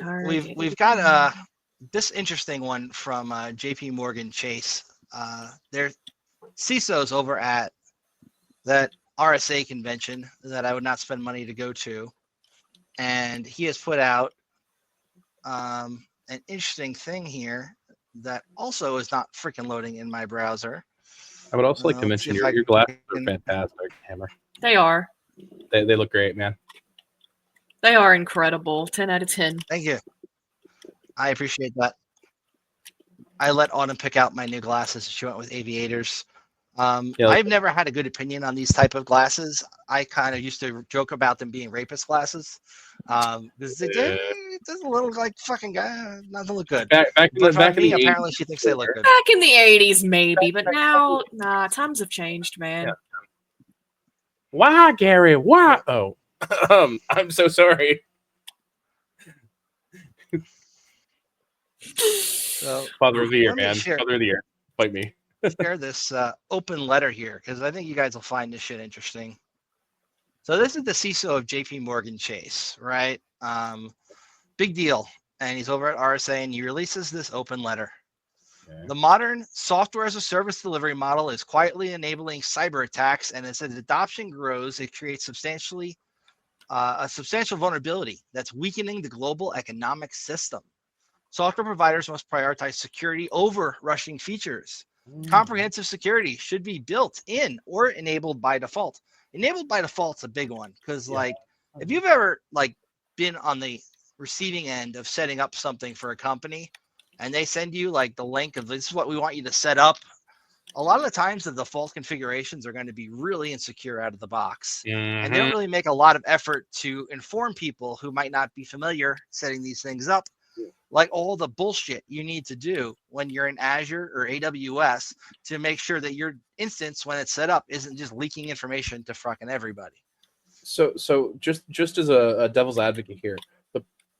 we've got this interesting one from JP Morgan Chase. They're CISOs over at that RSA convention that I would not spend money to go to. And he has put out an interesting thing here that also is not freaking loading in my browser. I would also like to mention your glasses are fantastic, Hammer. They are. They look great, man. They are incredible. 10 out of 10. Thank you. I appreciate that. I let Autumn pick out my new glasses. She went with Aviators. I've never had a good opinion on these type of glasses. I kind of used to joke about them being rapist glasses because it doesn't look like fucking guy. Doesn't look good. Back in the apparently 80s, she thinks they look good. Back in the 80s, maybe, but now, nah, times have changed, man. Yeah. Why, Gary? Why? Oh, I'm so sorry. So, Father of the year, let me man. share- Father of the year. Fight me. share this open letter here because I think you guys will find this shit interesting. So this is the CISO of JP Morgan Chase, right? Big deal. And he's over at RSA and he releases this open letter. Okay. The modern software as a service delivery model is quietly enabling cyber attacks, and as its adoption grows, it creates a substantial vulnerability that's weakening the global economic system. Software providers must prioritize security over rushing features. Comprehensive security should be built in or enabled by default. Enabled by default's a big one because, like, if you've ever like been on the receiving end of setting up something for a company, and they send you like the link of this is what we want you to set up, a lot of the times the default configurations are going to be really insecure out of the box, and they don't really make a lot of effort to inform people who might not be familiar setting these things up, like all the bullshit you need to do when you're in Azure or AWS to make sure that your instance, when it's set up, isn't just leaking information to fucking everybody. So just as a devil's advocate here,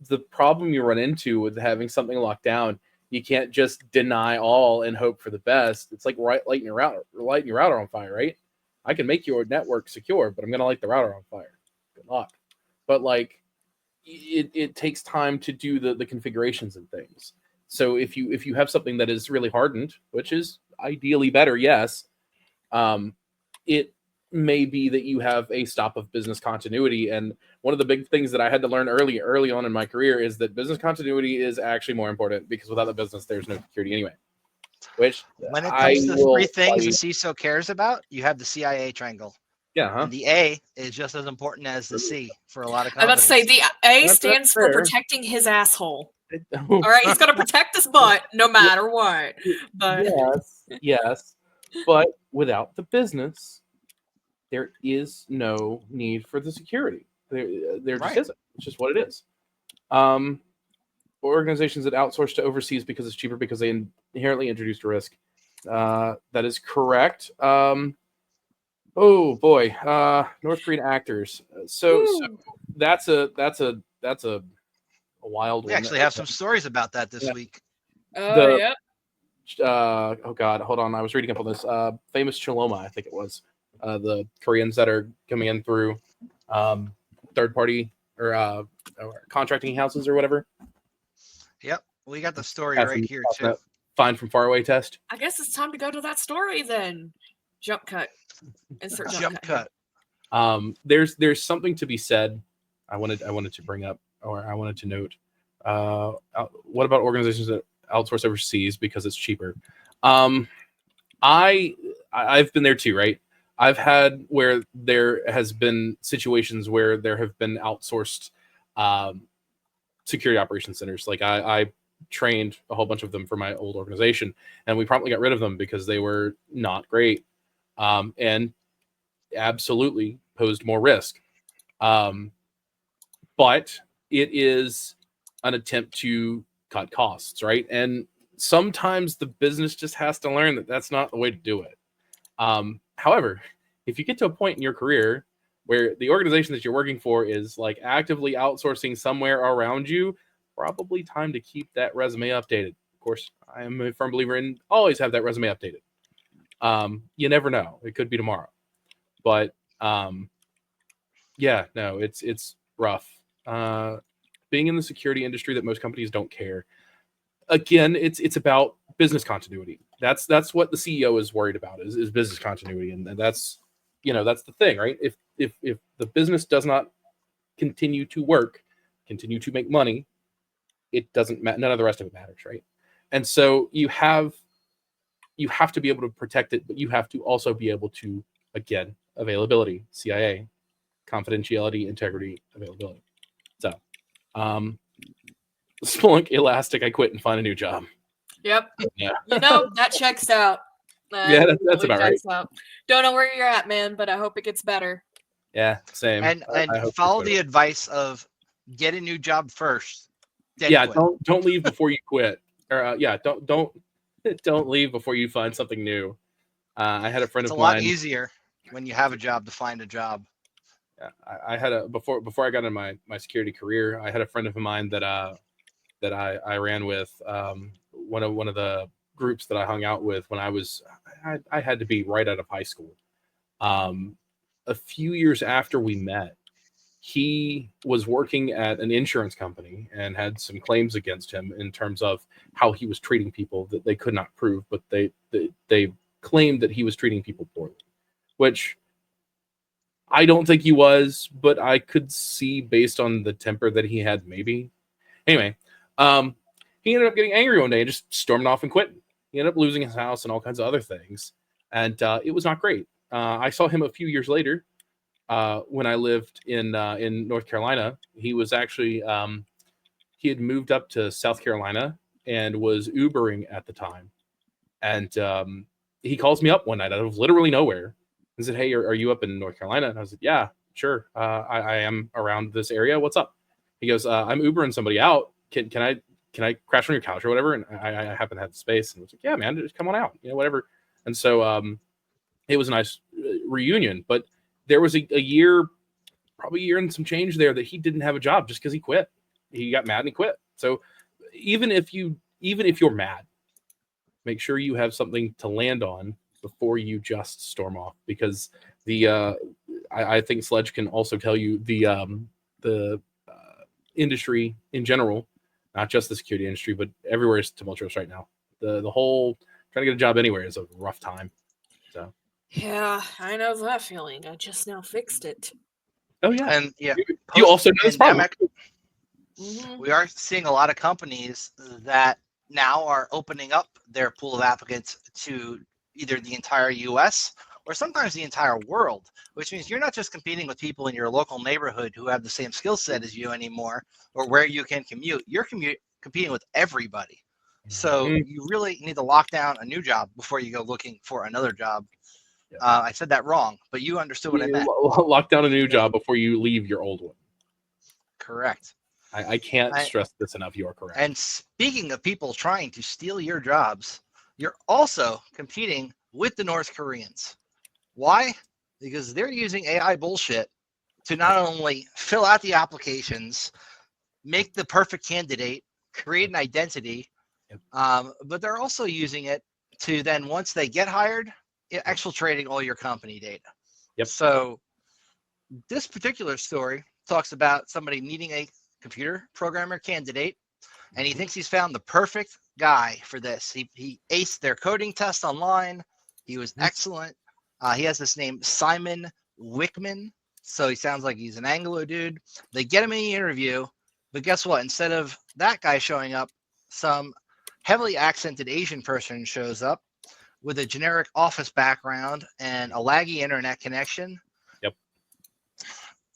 the problem you run into with having something locked down, you can't just deny all and hope for the best. It's like lighting your router on fire, right? I can make your network secure, but I'm gonna light the router on fire. Good luck. But like, it takes time to do the configurations and things. So if you have something that is really hardened, which is ideally better, yes, it may be that you have a stop of business continuity. And one of the big things that I had to learn early on in my career is that business continuity is actually more important, because without the business, there's no security anyway. Which when it comes to three things the CISO cares about, you have the CIA triangle. Yeah, And the A is just as important as the C for a lot of I'm about companies. to say the A That's stands for fair. protecting his asshole. All right, he's gonna protect his butt no matter what. But yes, but without the business, there is no need for the security. There just isn't. It's just what it is. Organizations that outsource to overseas because it's cheaper because they inherently introduced a risk. That is correct. Oh boy, North Korean actors. So that's a wild one. We actually have some stories about that this week. yep. Oh god, hold on. I was reading up on this. Famous Chaloma, I think it was. The Koreans that are coming in through third party or contracting houses or whatever. Yep, we got the story right here too. Find from far away test. I guess it's time to go to that story then. Jump cut. Insert jump cut. There's something to be said. I wanted to bring up, or I wanted to note. What about organizations that outsource overseas because it's cheaper? I've been there too, right? I've had where there has been situations where there have been outsourced security operations centers. Like I trained a whole bunch of them for my old organization, and we promptly got rid of them because they were not great, and absolutely posed more risk. But it is an attempt to cut costs, right? And sometimes the business just has to learn that that's not the way to do it. However, if you get to a point in your career where the organization that you're working for is like actively outsourcing somewhere around you, probably time to keep that resume updated. Of course, I am a firm believer in always have that resume updated. You never know. It could be tomorrow. But yeah, no, it's rough. Being in the security industry that most companies don't care. Again, it's about business continuity. That's what the CEO is worried about is business continuity, and that's that's the thing, right? If the business does not continue to work, continue to make money, it doesn't matter. None of the rest of it matters, right? And so you have to be able to protect it, but you have to also be able to, again, availability, CIA, confidentiality, integrity, availability. So, Splunk, Elastic, I quit and find a new job. Yep. Yeah. That checks out. Yeah, that's about right. Out. Don't know where you're at, man, but I hope it gets better. Yeah, same. And follow the advice of get a new job first. Yeah, don't leave before you quit. Or don't leave before you find something new. I had a friend of mine. It's a lot easier when you have a job to find a job. Yeah, I had before I got into my security career, I had a friend of mine that I ran with. One of the groups that I hung out with when I had to be right out of high school. A few years after we met, he was working at an insurance company and had some claims against him in terms of how he was treating people that they could not prove, but they claimed that he was treating people poorly, which I don't think he was, but I could see based on the temper that he had, maybe. Anyway, he ended up getting angry one day and just stormed off and quit. He ended up losing his house and all kinds of other things, and it was not great. I saw him a few years later when I lived in North Carolina. He was actually he had moved up to South Carolina and was Ubering at the time, and he calls me up one night out of literally nowhere and said, "Hey, are you up in North Carolina?" And I was like, "Yeah, sure. I am around this area. What's up?" He goes, "I'm Ubering somebody out. Can I crash on your couch or whatever?" And I happen to have the space, and I was like, "Yeah, man, just come on out, whatever." And so it was a nice reunion. But there was a year, probably a year and some change there, that he didn't have a job just because he quit. He got mad and he quit. So even if you're mad, make sure you have something to land on before you just storm off, because I think Sledge can also tell you the industry in general, not just the security industry, but everywhere is tumultuous right now. The whole trying to get a job anywhere is a rough time. So Yeah, I know that feeling. I just now fixed it. oh yeah, And yeah, you also know this problem. Mhm. we are seeing a lot of companies that now are opening up their pool of applicants to either the entire US or sometimes the entire world, which means you're not just competing with people in your local neighborhood who have the same skill set as you anymore, or where you can commute. You're competing with everybody. So you really need to lock down a new job before you go looking for another job. Yeah. I said that wrong, but you understood what I meant. Lock down a new job before you leave your old one. Correct. I can't stress this enough. You are correct. And speaking of people trying to steal your jobs, you're also competing with the North Koreans. Why? Because they're using AI bullshit to not only fill out the applications, make the perfect candidate, create an identity, but they're also using it to then, once they get hired, exfiltrating all your company data. Yep. So this particular story talks about somebody needing a computer programmer candidate, and he thinks he's found the perfect guy for this. He aced their coding test online. He was excellent. He has this name, Simon Wickman. So he sounds like he's an Anglo dude. They get him in the interview, but guess what? Instead of that guy showing up, some heavily accented Asian person shows up with a generic office background and a laggy internet connection. Yep.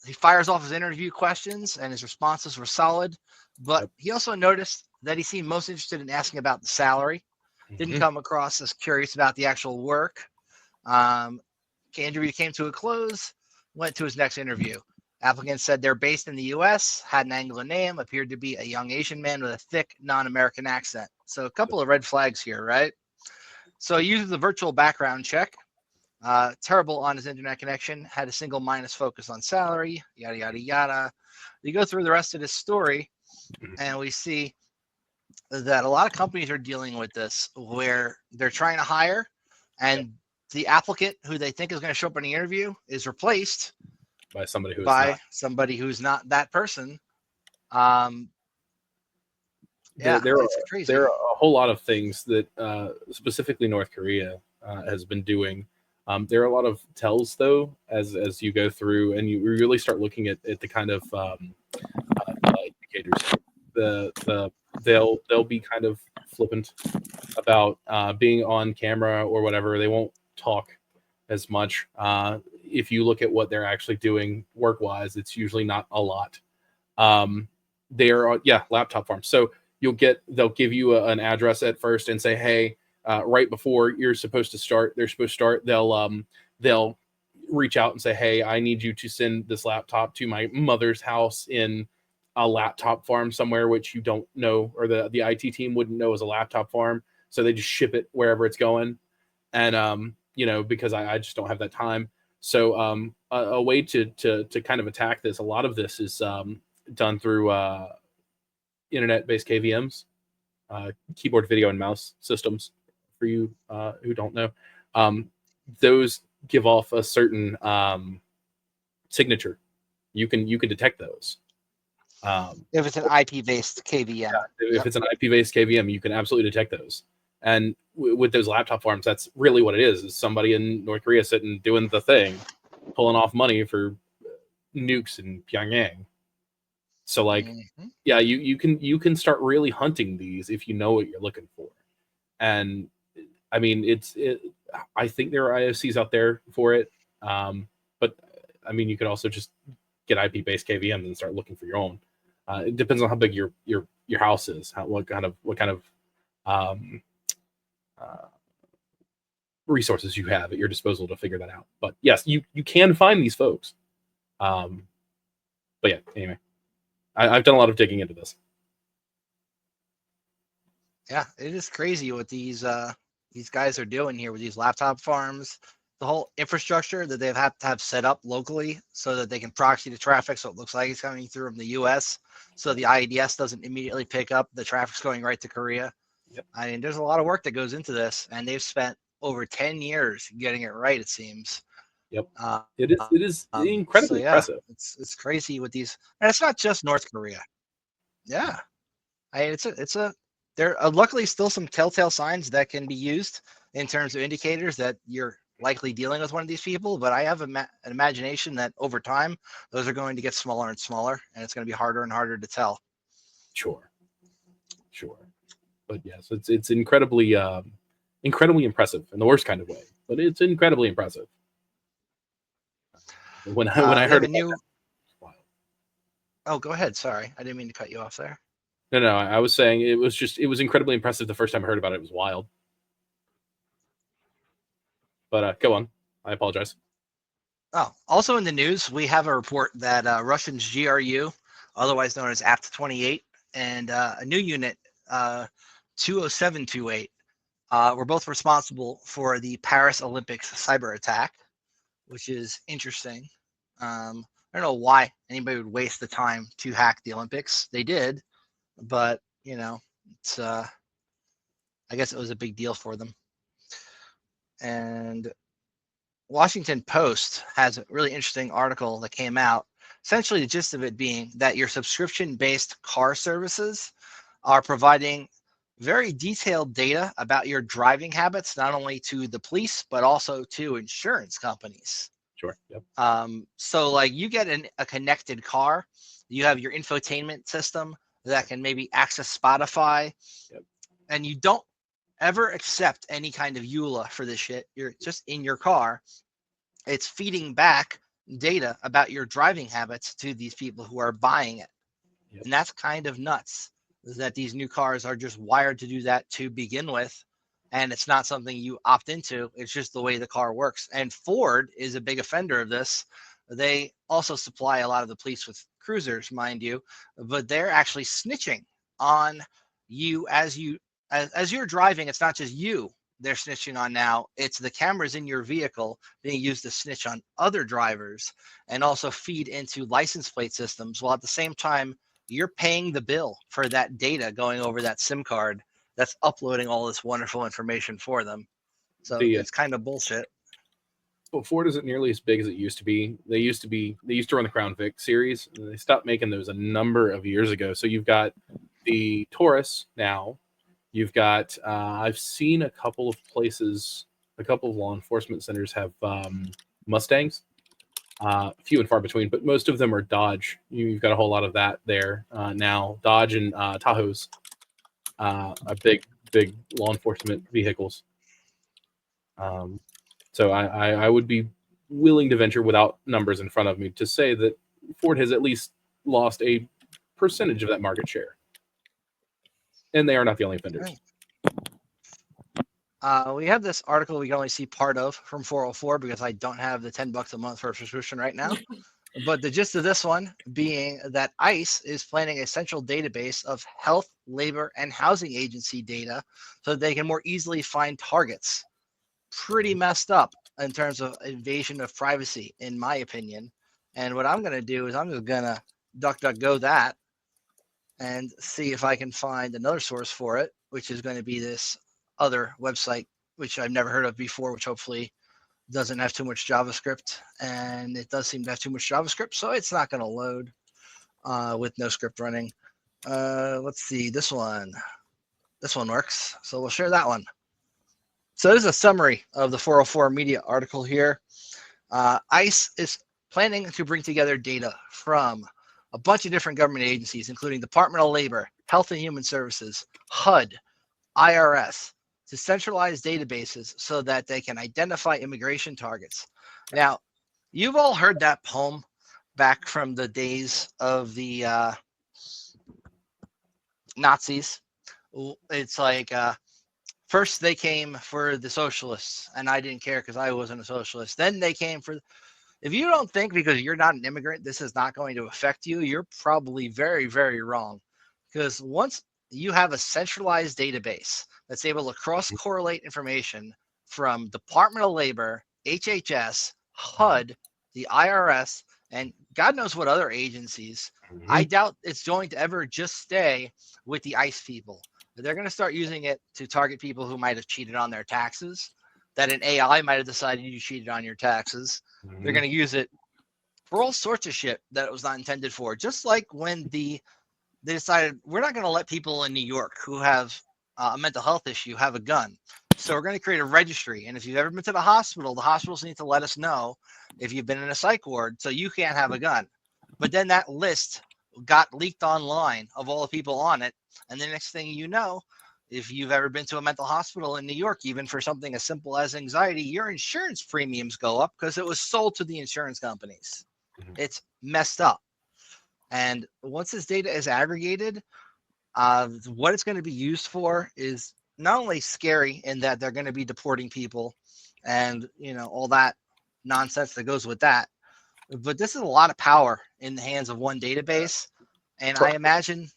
He fires off his interview questions, and his responses were solid. But he also noticed that he seemed most interested in asking about the salary. Didn't come across as curious about the actual work. Interview came to a close, went to his next interview. Applicant said they're based in the U.S., had an Anglo name, appeared to be a young Asian man with a thick non-American accent. So a couple of red flags here, right? So he uses the virtual background check. Terrible on his internet connection, had a single minus focus on salary, yada, yada, yada. You go through the rest of this story, and we see that a lot of companies are dealing with this, where they're trying to hire, and the applicant who they think is going to show up in the interview is replaced by somebody who's not that person. There are a whole lot of things that specifically North Korea has been doing. There are a lot of tells, though, as you go through and you really start looking at the kind of indicators. They'll be kind of flippant about being on camera or whatever. They won't talk as much. If you look at what they're actually doing work-wise, it's usually not a lot. They're laptop farms. So they'll give you an address at first and say, hey, right before they're supposed to start, they'll reach out and say, hey, I need you to send this laptop to my mother's house in a laptop farm somewhere, which you don't know, or the IT team wouldn't know is a laptop farm. So they just ship it wherever it's going. And, because I just don't have that time. So a way to kind of attack this, a lot of this is done through internet-based KVMs, keyboard, video, and mouse systems. For you who don't know, those give off a certain signature. You can detect those. If it's an IP-based KVM. If it's an IP-based KVM, you can absolutely detect those. And with those laptop farms, that's really what it is somebody in North Korea sitting doing the thing, pulling off money for nukes in Pyongyang. So like, Mhm. yeah, you can start really hunting these if you know what you're looking for. And I mean, I think there are IOCs out there for it, but I mean, you could also just get IP based KVMs and start looking for your own. It depends on how big your house is, what kind of um, uh, resources you have at your disposal to figure that out. But yes, you can find these folks. But yeah, anyway, I've done a lot of digging into this. Yeah, it is crazy what these guys are doing here with these laptop farms. The whole infrastructure that they've had to have set up locally so that they can proxy the traffic so it looks like it's coming through from the US. So the IEDS doesn't immediately pick up the traffic's going right to Korea. Yep. I mean, there's a lot of work that goes into this, and they've spent over 10 years getting it right, it seems. Yep. Uh, It is incredibly so yeah, impressive. it's crazy with these, and it's not just North Korea. Yeah, there are luckily still some telltale signs that can be used in terms of indicators that you're likely dealing with one of these people. But I have an imagination that over time, those are going to get smaller and smaller, and it's going to be harder and harder to tell. Sure. But yes, it's incredibly impressive in the worst kind of way. But it's incredibly impressive. When I We heard have a about new. that, wow. Oh, go ahead. Sorry, I didn't mean to cut you off there. No, I was saying it was incredibly impressive the first time I heard about it. It was wild. But go on. I apologize. Oh, also in the news, we have a report that Russian GRU, otherwise known as APT-28, and a new unit, 20728, were both responsible for the Paris Olympics cyber attack, which is interesting. I don't know why anybody would waste the time to hack the Olympics. They did, but it's I guess it was a big deal for them. And Washington Post has a really interesting article that came out. Essentially, the gist of it being that your subscription-based car services are providing very detailed data about your driving habits, not only to the police, but also to insurance companies. Sure. Yep. So like you get a connected car, you have your infotainment system that can maybe access Spotify, Yep. and you don't ever accept any kind of EULA for this shit. You're just in your car. It's feeding back data about your driving habits to these people who are buying it. Yep. And that's kind of nuts that these new cars are just wired to do that to begin with. And it's not something you opt into. It's just the way the car works. And Ford is a big offender of this. They also supply a lot of the police with cruisers, mind you, but they're actually snitching on you as you're driving. It's not just you they're snitching on now. It's the cameras in your vehicle being used to snitch on other drivers and also feed into license plate systems, while at the same time, you're paying the bill for that data going over that SIM card that's uploading all this wonderful information for them. So it's kind of bullshit. Well, Ford isn't nearly as big as it used to be. They used to run the Crown Vic series, and they stopped making those a number of years ago. So you've got the Taurus now. You've got I've seen a couple of places, a couple of law enforcement centers have Mustangs, few and far between, but most of them are Dodge. You've got a whole lot of that there now. Dodge and Tahoes are big law enforcement vehicles. So I would be willing to venture, without numbers in front of me, to say that Ford has at least lost a percentage of that market share. And they are not the only offenders. We have this article we can only see part of from 404 because I don't have the $10 a month for a subscription right now. But the gist of this one being that ICE is planning a central database of health, labor, and housing agency data so that they can more easily find targets. Pretty messed up in terms of invasion of privacy, in my opinion. And what I'm going to do is I'm just going to DuckDuckGo that and see if I can find another source for it, which is going to be this other website, which I've never heard of before, which hopefully doesn't have too much JavaScript. And it does seem to have too much JavaScript, so it's not going to load with no script running. Let's see, this one works. So we'll share that one. So this is a summary of the 404 media article here. ICE is planning to bring together data from a bunch of different government agencies, including Department of Labor, Health and Human Services, HUD, IRS, to centralize databases so that they can identify immigration targets. Now, you've all heard that poem back from the days of the Nazis. It's like, first they came for the socialists, and I didn't care because I wasn't a socialist. Then they came for. If you don't think because you're not an immigrant, this is not going to affect you, you're probably very, very wrong. Because once you have a centralized database that's able to cross-correlate information from Department of Labor, HHS, HUD, the IRS, and God knows what other agencies, I doubt it's going to ever just stay with the ICE people. They're going to start using it to target people who might have cheated on their taxes, that an AI might have decided you cheated on your taxes. They're going to use it for all sorts of shit that it was not intended for. Just like when they decided we're not going to let people in New York who have a mental health issue have a gun. So we're going to create a registry. And if you've ever been to the hospitals need to let us know if you've been in a psych ward so you can't have a gun. But then that list got leaked online of all the people on it. And the next thing you know, if you've ever been to a mental hospital in New York, even for something as simple as anxiety, your insurance premiums go up because it was sold to the insurance companies. It's messed up. And once this data is aggregated, what it's going to be used for is not only scary in that they're going to be deporting people and, you know, all that nonsense that goes with that, but this is a lot of power in the hands of one database. And I imagine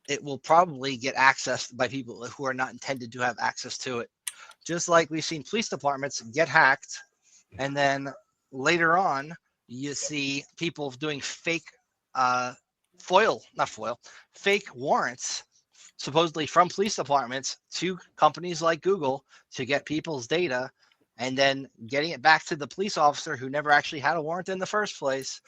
it will probably get accessed by people who are not intended to have access to it. Just like we've seen police departments get hacked. And then later on, you see people doing fake fake warrants, supposedly from police departments to companies like Google to get people's data and then getting it back to the police officer who never actually had a warrant in the first place.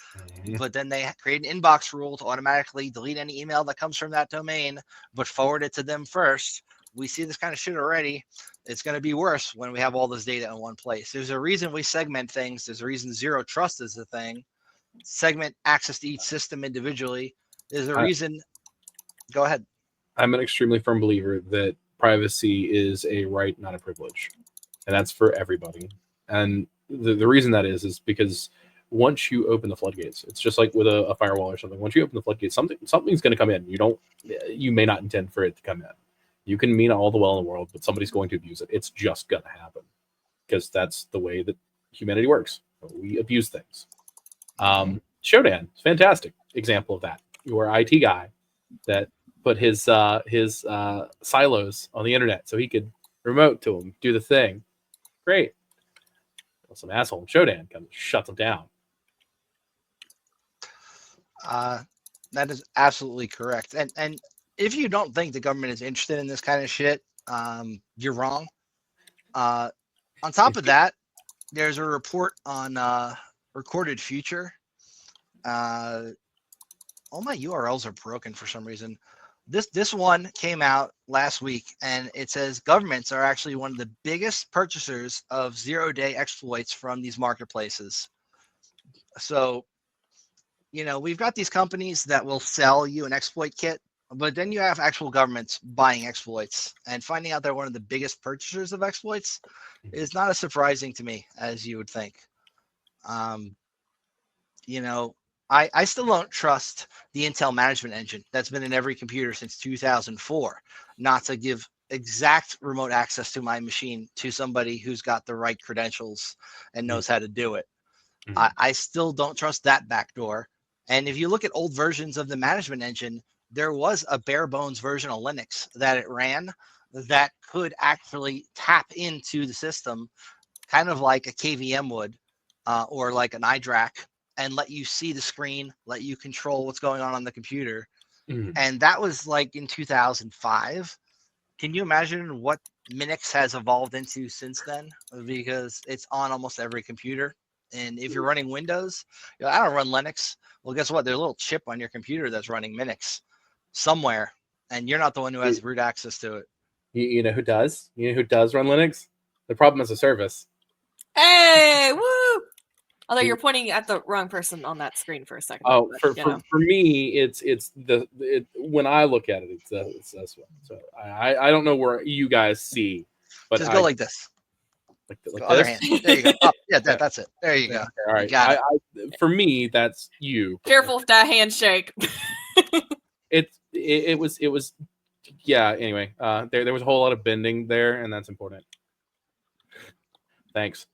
But then they create an inbox rule to automatically delete any email that comes from that domain, but forward it to them first. We see this kind of shit already. It's going to be worse when we have all this data in one place. There's a reason we segment things. There's a reason zero trust is the thing. Segment access to each system individually. There's a reason. Go ahead. I'm an extremely firm believer that privacy is a right, not a privilege. And that's for everybody. And the reason that is because once you open the floodgates, it's just like with a firewall or something. Once you open the floodgates, something's going to come in. You may not intend for it to come in. You can mean all the well in the world, but somebody's going to abuse it. It's just going to happen because that's the way that humanity works. We abuse things. Shodan, fantastic example of that. Your IT guy that put his silos on the internet so he could remote to him, do the thing. Great. Well, some asshole Shodan comes, shuts them down. That is absolutely correct. And if you don't think the government is interested in this kind of shit, you're wrong. On top of that, there's a report on Recorded Future. All my URLs are broken for some reason. This one came out last week, and it says governments are actually one of the biggest purchasers of zero-day exploits from these marketplaces. So, you know, we've got these companies that will sell you an exploit kit, but then you have actual governments buying exploits, and finding out they're one of the biggest purchasers of exploits is not as surprising to me as you would think. You know, I still don't trust the Intel management engine that's been in every computer since 2004, not to give exact remote access to my machine to somebody who's got the right credentials and knows how to do it. I still don't trust that backdoor. And if you look at old versions of the management engine, there was a bare bones version of Linux that it ran that could actually tap into the system, kind of like a KVM would, or like an iDRAC, and let you see the screen, let you control what's going on the computer. And that was like in 2005. Can you imagine what Minix has evolved into since then? Because it's on almost every computer. And if you're running Windows, you know, I don't run Linux. Well, guess what? There's a little chip on your computer that's running Minix somewhere, and you're not the one who has root access to it. You know who does? You know who does run Linux? The problem as a service. Hey, woo! Although you're pointing at the wrong person on that screen for a second. Oh, but, you know. for me, it's when I look at it, it's this one. So I don't know where you guys see, but Just go like this. like this. Other hand. There you go. Oh, yeah, that's it. There you go. All right. got For me, that's you. Careful with that handshake. It was yeah. Anyway, there was a whole lot of bending there, and that's important. Thanks.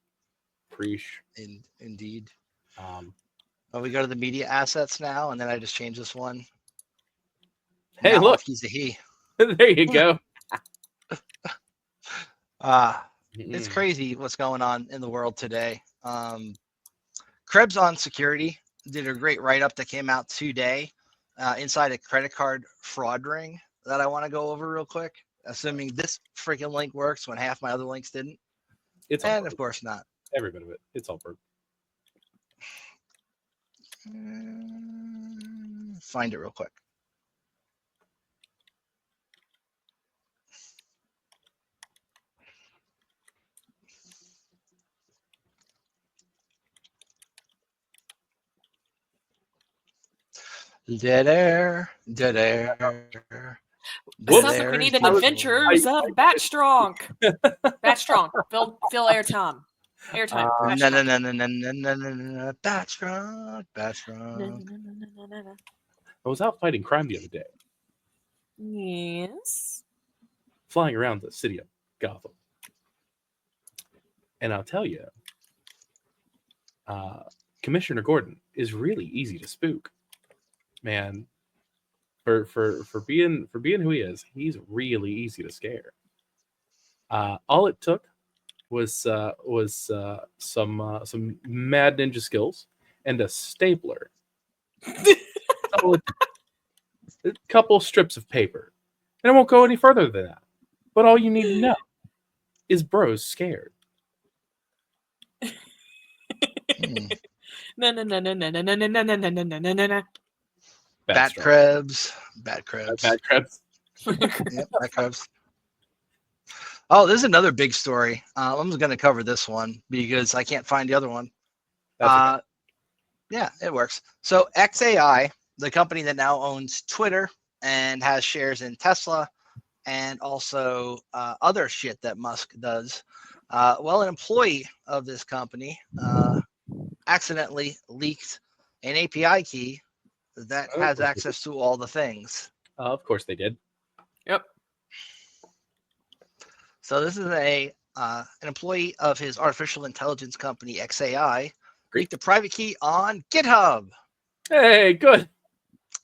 Indeed. Um, Well, we go to the media assets now, and then I just change this one. Hey, Now look. he's a he. there you go. It's crazy what's going on in the world today. Krebs on Security did a great write-up that came out today inside a credit card fraud ring that I want to go over real quick, assuming this freaking link works when half my other links didn't. It's all And perfect. of course not. Every bit of it. It's all perfect. Find it real quick. Dead air, dead air. It sounds like we need an Adventures of Batstrong. Batstrong. Fill airtime. Airtime. No, no, no, no, no, no, no, no, no. Batstrong, Batstrong. I was out fighting crime the other day, Yes. flying around the city of Gotham, and I'll tell you, Commissioner Gordon is really easy to spook. Man, for being who he is, he's really easy to scare. All it took was some mad ninja skills and a stapler, a couple strips of paper, and it won't go any further than that. But all you need to know is bro's scared. No. Bat Krebs. Bat Krebs. Bad Krebs. Yep, Bat Krebs. Oh, this is another big story. I'm just going to cover this one because I can't find the other one. That's Yeah, it works. So XAI, the company that now owns Twitter and has shares in Tesla and also other shit that Musk does. Well, an employee of this company accidentally leaked an API key that has access to all the things. of course they did. Yep. So this is an employee of his artificial intelligence company XAI leaked a private key on GitHub Hey, good.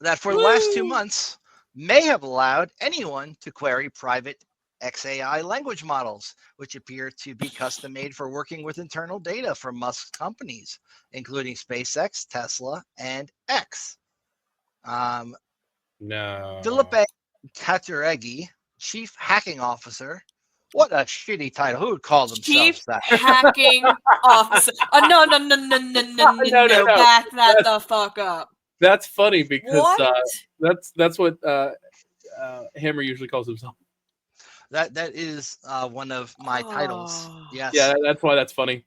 that for the last 2 months may have allowed anyone to query private XAI language models, which appear to be custom made for working with internal data from Musk's companies, including SpaceX, Tesla, and X. No. Felipe Caturegui, Chief Hacking Officer. What a shitty title. Who would call themselves Chief that? Hacking Officer. No. No. Back that the fuck up. That's funny because What? that's what Hammer usually calls himself. That is one of my titles. Oh. Yes. Yeah, that's why that's funny.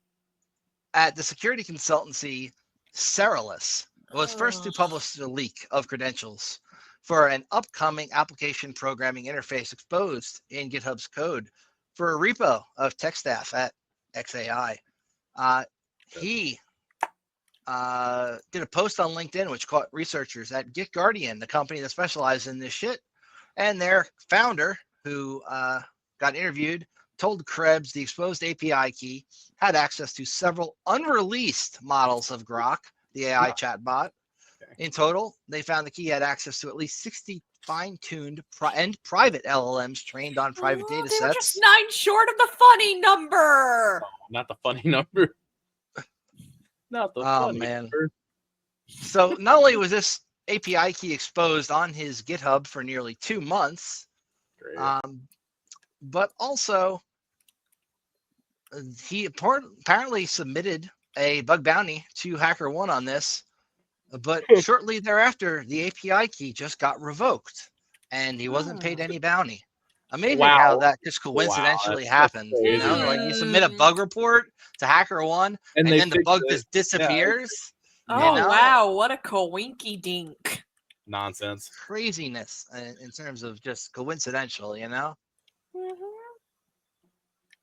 At the security consultancy Ceralis was first to publish the leak of credentials for an upcoming application programming interface exposed in GitHub's code for a repo of tech staff at XAI. He did a post on LinkedIn which caught researchers at GitGuardian, the company that specializes in this shit, and their founder, who got interviewed, told Krebs the exposed API key had access to several unreleased models of Grok, the AI chatbot. In total, they found the key had access to at least 60 fine-tuned and private LLMs trained on private data They were sets. just 9 short of the funny number. Not the funny number. Not the funny man. number. So not only was this API key exposed on his GitHub for nearly 2 months, Great. but also he apparently submitted a bug bounty to HackerOne on this, but shortly thereafter, the API key just got revoked and he wasn't paid any bounty. Amazing Wow. how that just Wow, coincidentally that's happened. You know, crazy. like you submit a bug report to HackerOne, and they then the fixed bug it. just disappears. Oh know? wow, what a coinky dink. Nonsense. Craziness in terms of just coincidental, you know?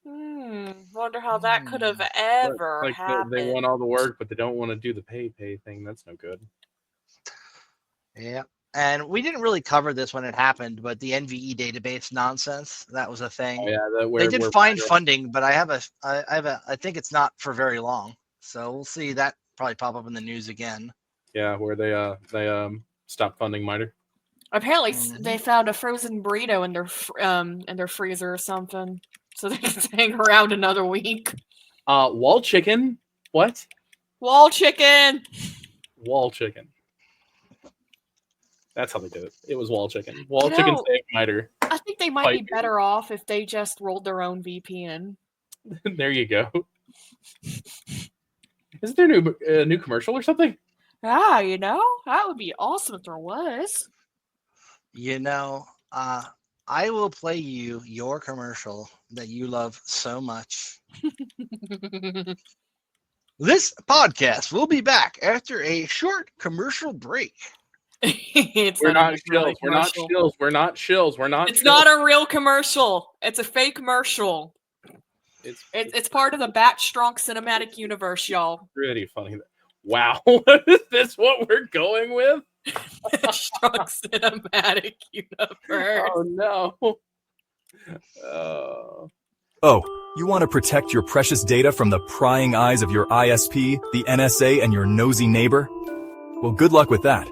Wonder how that could have But, ever like happened. they want all the work, but they don't want to do the pay thing. That's no good. Yeah. And we didn't really cover this when it happened, but the NVE database nonsense, that was a thing. Oh, yeah, They did find funding, but I think it's not for very long. So we'll see that probably pop up in the news again. Yeah, where they stopped funding MITRE. Apparently, they found a frozen burrito in their freezer or something, so they can hang around another week. Wall chicken. What? Wall chicken. Wall chicken. That's how they did it. It was wall chicken. Wall chicken saved MITRE. I think they might be better off if they just rolled their own VPN. There you go. Isn't there a new commercial or something? Ah, you know, that would be awesome if there was. You know, I will play you your commercial that you love so much. This podcast will be back after a short commercial break. We're not shills. We're not shills. We're not shills. We're not. It's not a real commercial. It's a fake commercial. It's part of the Batch Strong cinematic universe, y'all. Pretty funny. Wow, is this what we're going with? Strong cinematic universe. Oh no. Oh, you want to protect your precious data from the prying eyes of your ISP, the NSA, and your nosy neighbor? Well, good luck with that.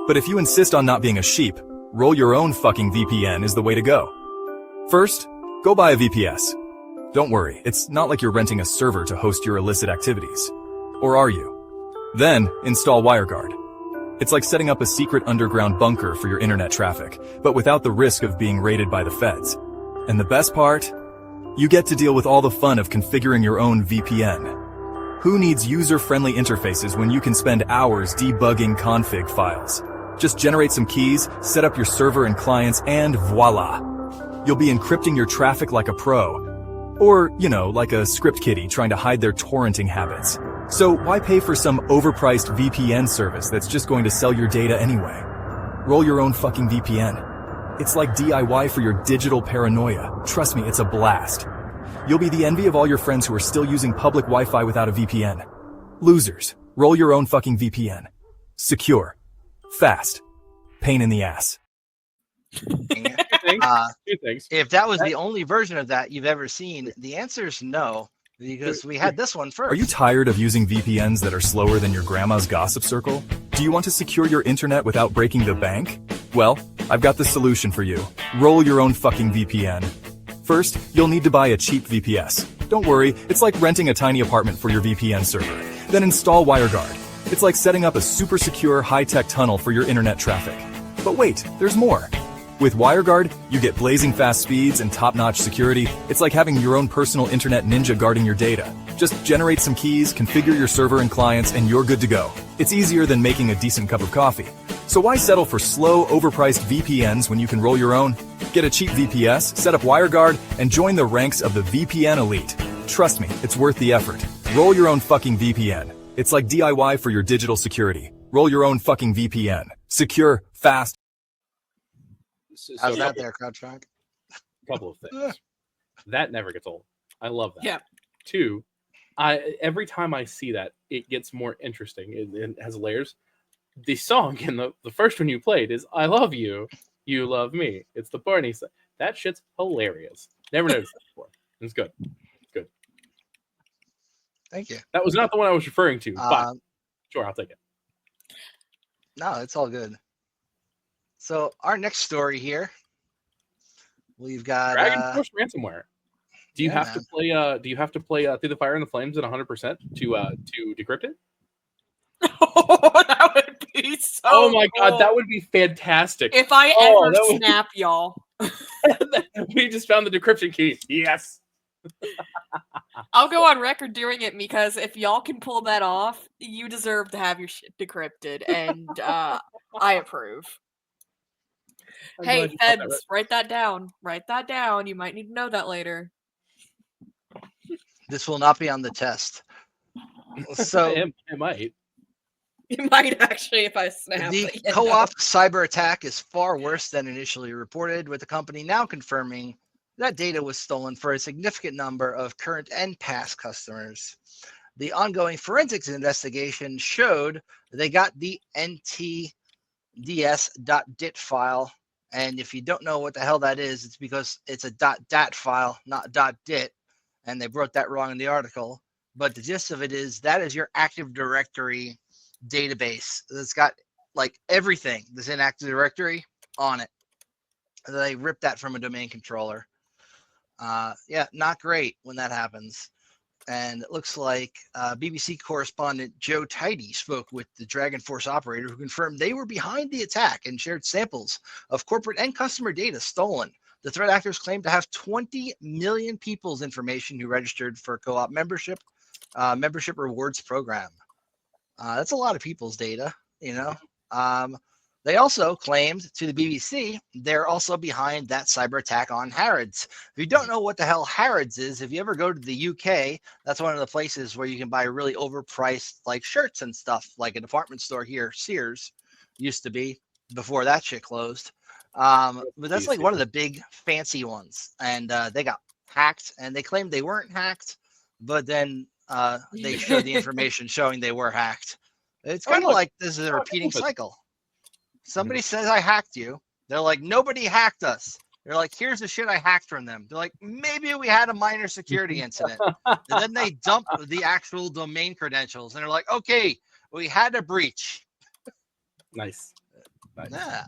But if you insist on not being a sheep, roll your own fucking VPN is the way to go. First, go buy a VPS. Don't worry, it's not like you're renting a server to host your illicit activities. Or are you? Then, install WireGuard. It's like setting up a secret underground bunker for your internet traffic, but without the risk of being raided by the feds. And the best part? You get to deal with all the fun of configuring your own VPN. Who needs user-friendly interfaces when you can spend hours debugging config files? Just generate some keys, set up your server and clients, and voila! You'll be encrypting your traffic like a pro. Or, you know, like a script kiddie trying to hide their torrenting habits. So why pay for some overpriced VPN service that's just going to sell your data anyway? Roll your own fucking VPN. It's like DIY for your digital paranoia. Trust me, it's a blast. You'll be the envy of all your friends who are still using public Wi-Fi without a VPN. Losers, roll your own fucking VPN. Secure. Fast. Pain in the ass. Two things. If that was the only version of that you've ever seen, the answer is no, because we had this one first. Are you tired of using VPNs that are slower than your grandma's gossip circle? Do you want to secure your internet without breaking the bank? Well, I've got the solution for you. Roll your own fucking VPN. First, you'll need to buy a cheap VPS. Don't worry, it's like renting a tiny apartment for your VPN server. Then install WireGuard. It's like setting up a super secure, high-tech tunnel for your internet traffic. But wait, there's more. With WireGuard, you get blazing fast speeds and top-notch security. It's like having your own personal internet ninja guarding your data. Just generate some keys, configure your server and clients, and you're good to go. It's easier than making a decent cup of coffee. So why settle for slow, overpriced VPNs when you can roll your own? Get a cheap VPS, set up WireGuard, and join the ranks of the VPN elite. Trust me, it's worth the effort. Roll your own fucking VPN. It's like DIY for your digital security. Roll your own fucking VPN. Secure, fast. How's that there, CrowdStrike? Couple of things. That never gets old. I love that. Yeah. Two, every time I see that, it gets more interesting. It has layers. The song in the first one you played is "I Love You, You Love Me." It's the Barney song. That shit's hilarious. Never noticed that before. It's good. Good. Thank you. That was not the one I was referring to, but sure, I'll take it. No, it's all good. So our next story here, we've got Dragon Force ransomware. Do you yeah, have to play? Do you have to play Through the Fire and the Flames at 100% to decrypt it? Oh, that would be so. Oh my cool. god, that would be fantastic! If I Oh, ever that would- snap, y'all, We just found the decryption key. Yes. I'll go on record doing it because if y'all can pull that off, you deserve to have your shit decrypted, and I approve. I'm Hey, glad you caught that Feds, write that down. Write that down. You might need to know that later. This will not be on the test. So It might. You might actually if I snap. the but yeah, co-op cyber attack is far worse than initially reported, with the company now confirming that data was stolen for a significant number of current and past customers. The ongoing forensics investigation showed they got the ntds.dit file. And if you don't know what the hell that is, it's because it's a .dat file, not .dit. And they wrote that wrong in the article. But the gist of it is that is your Active Directory database that's got like everything that's in Active Directory on it. They ripped that from a domain controller. Yeah, not great when that happens. And it looks like BBC correspondent Joe Tidy spoke with the Dragon Force operator who confirmed they were behind the attack and shared samples of corporate and customer data stolen. The threat actors claim to have 20 million people's information who registered for co-op membership rewards program. That's a lot of people's data, you know. They also claimed to the BBC they're also behind that cyber attack on Harrods. If you don't know what the hell Harrods is, if you ever go to the UK, that's one of the places where you can buy really overpriced like shirts and stuff, like a department store here, Sears used to be before that shit closed. But that's like one of the big fancy ones, and they got hacked, and they claimed they weren't hacked, but then they showed the information showing they were hacked. It's kind of like this is a repeating cycle. Somebody says I hacked you. They're like, nobody hacked us. They're like, here's the shit I hacked from them. They're like, maybe we had a minor security incident. And then they dump the actual domain credentials. And they're like, okay, we had a breach. Nice. Yeah.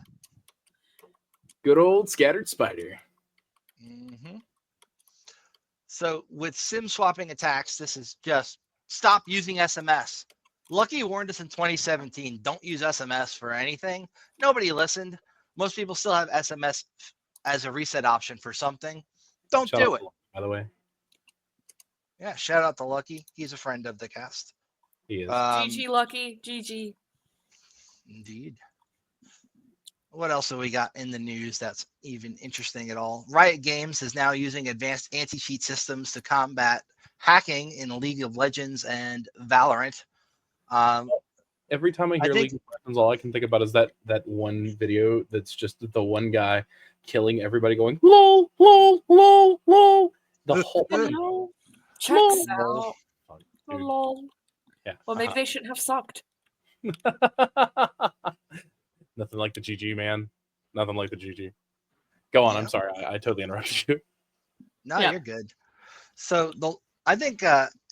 Good old scattered spider. Mm-hmm. So with SIM swapping attacks, this is just stop using SMS. Lucky warned us in 2017, don't use SMS for anything. Nobody listened. Most people still have SMS as a reset option for something. Don't do it. By the way, yeah, shout out to Lucky. He's a friend of the cast. he is. GG Lucky, GG. Indeed. What else have we got in the news that's even interesting at all? Riot Games is now using advanced anti-cheat systems to combat hacking in League of Legends and Valorant. Every time I hear League of Legends, all I can think about is that one video that's just the one guy killing everybody going lol lol lol lol the whole Lol. Checks lol. out. Lol. Yeah. Well, maybe they shouldn't have sucked. Nothing like the GG, man. Nothing like the GG. Go on. Yeah. I'm sorry. I totally interrupted you. No, Yeah. you're good. So I think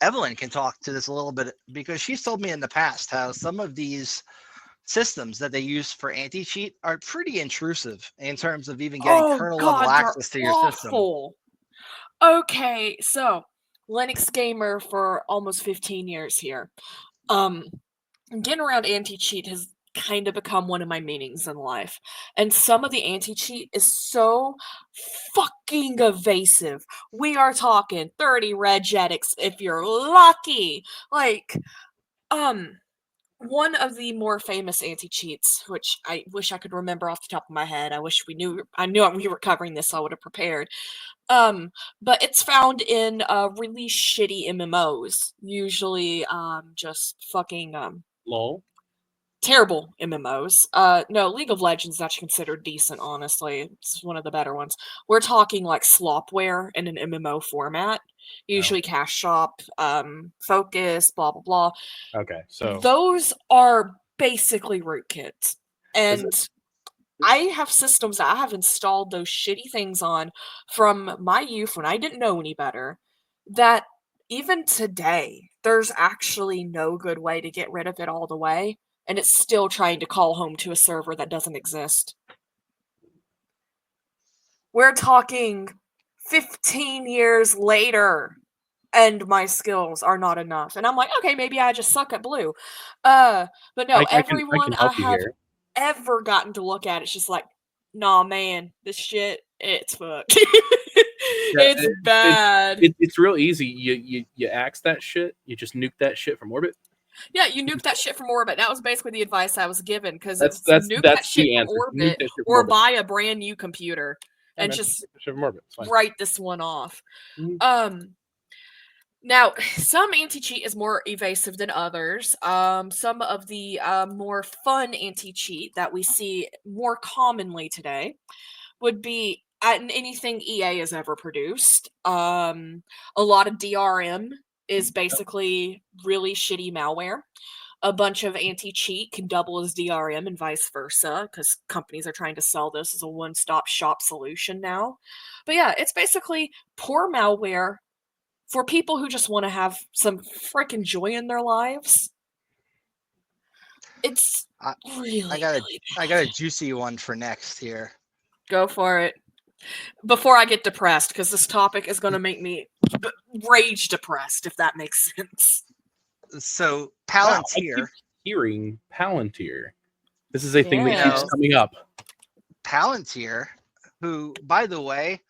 Evelyn can talk to this a little bit because she's told me in the past how some of these systems that they use for anti-cheat are pretty intrusive in terms of even getting kernel level they're access to your system. awful. Okay, so Linux gamer for almost 15 years here. Getting around anti-cheat has kind of become one of my meanings in life. And some of the anti-cheat is so fucking evasive. We are talking 30 regetics if you're lucky. Like, one of the more famous anti-cheats, which I wish I could remember off the top of my head. I wish I knew we were covering this, so I would have prepared. But it's found in really shitty MMOs, usually just fucking Lol. terrible MMOs. No, League of Legends is actually considered decent, honestly. It's one of the better ones. We're talking like slopware in an MMO format. Usually Cash Shop, Focus, blah, blah, blah. Okay, so Those are basically rootkits. And I have systems that I have installed those shitty things on from my youth when I didn't know any better, that even today, there's actually no good way to get rid of it all the way. And it's still trying to call home to a server that doesn't exist. We're talking 15 years later, and my skills are not enough. And I'm like, okay, maybe I just suck at blue. But no, everyone I have ever gotten to look at, it's just like, nah, man, this shit, it's fucked. It's bad. It's real easy. You axe that shit. You just nuke that shit from orbit. Yeah, you nuke that shit from orbit. That was basically the advice I was given because That's nuke that the shit from answer. Nuke orbit that shit from or orbit. buy a brand new computer Yeah, and man, just nuke that shit from orbit. It's fine. write this one off. Mhm. Now, some anti-cheat is more evasive than others. Some of the more fun anti-cheat that we see more commonly today would be anything EA has ever produced. A lot of DRM is basically really shitty malware. A bunch of anti-cheat can double as DRM and vice versa because companies are trying to sell this as a one-stop shop solution now. But yeah, it's basically poor malware for people who just want to have some freaking joy in their lives. It's really, I got really I got a juicy one for next here. go for it. Before I get depressed, because this topic is going to make me rage depressed, if that makes sense. So Wow, I Palantir, keep hearing Palantir. This is a thing that Yeah. keeps coming up. Palantir, who, by the way,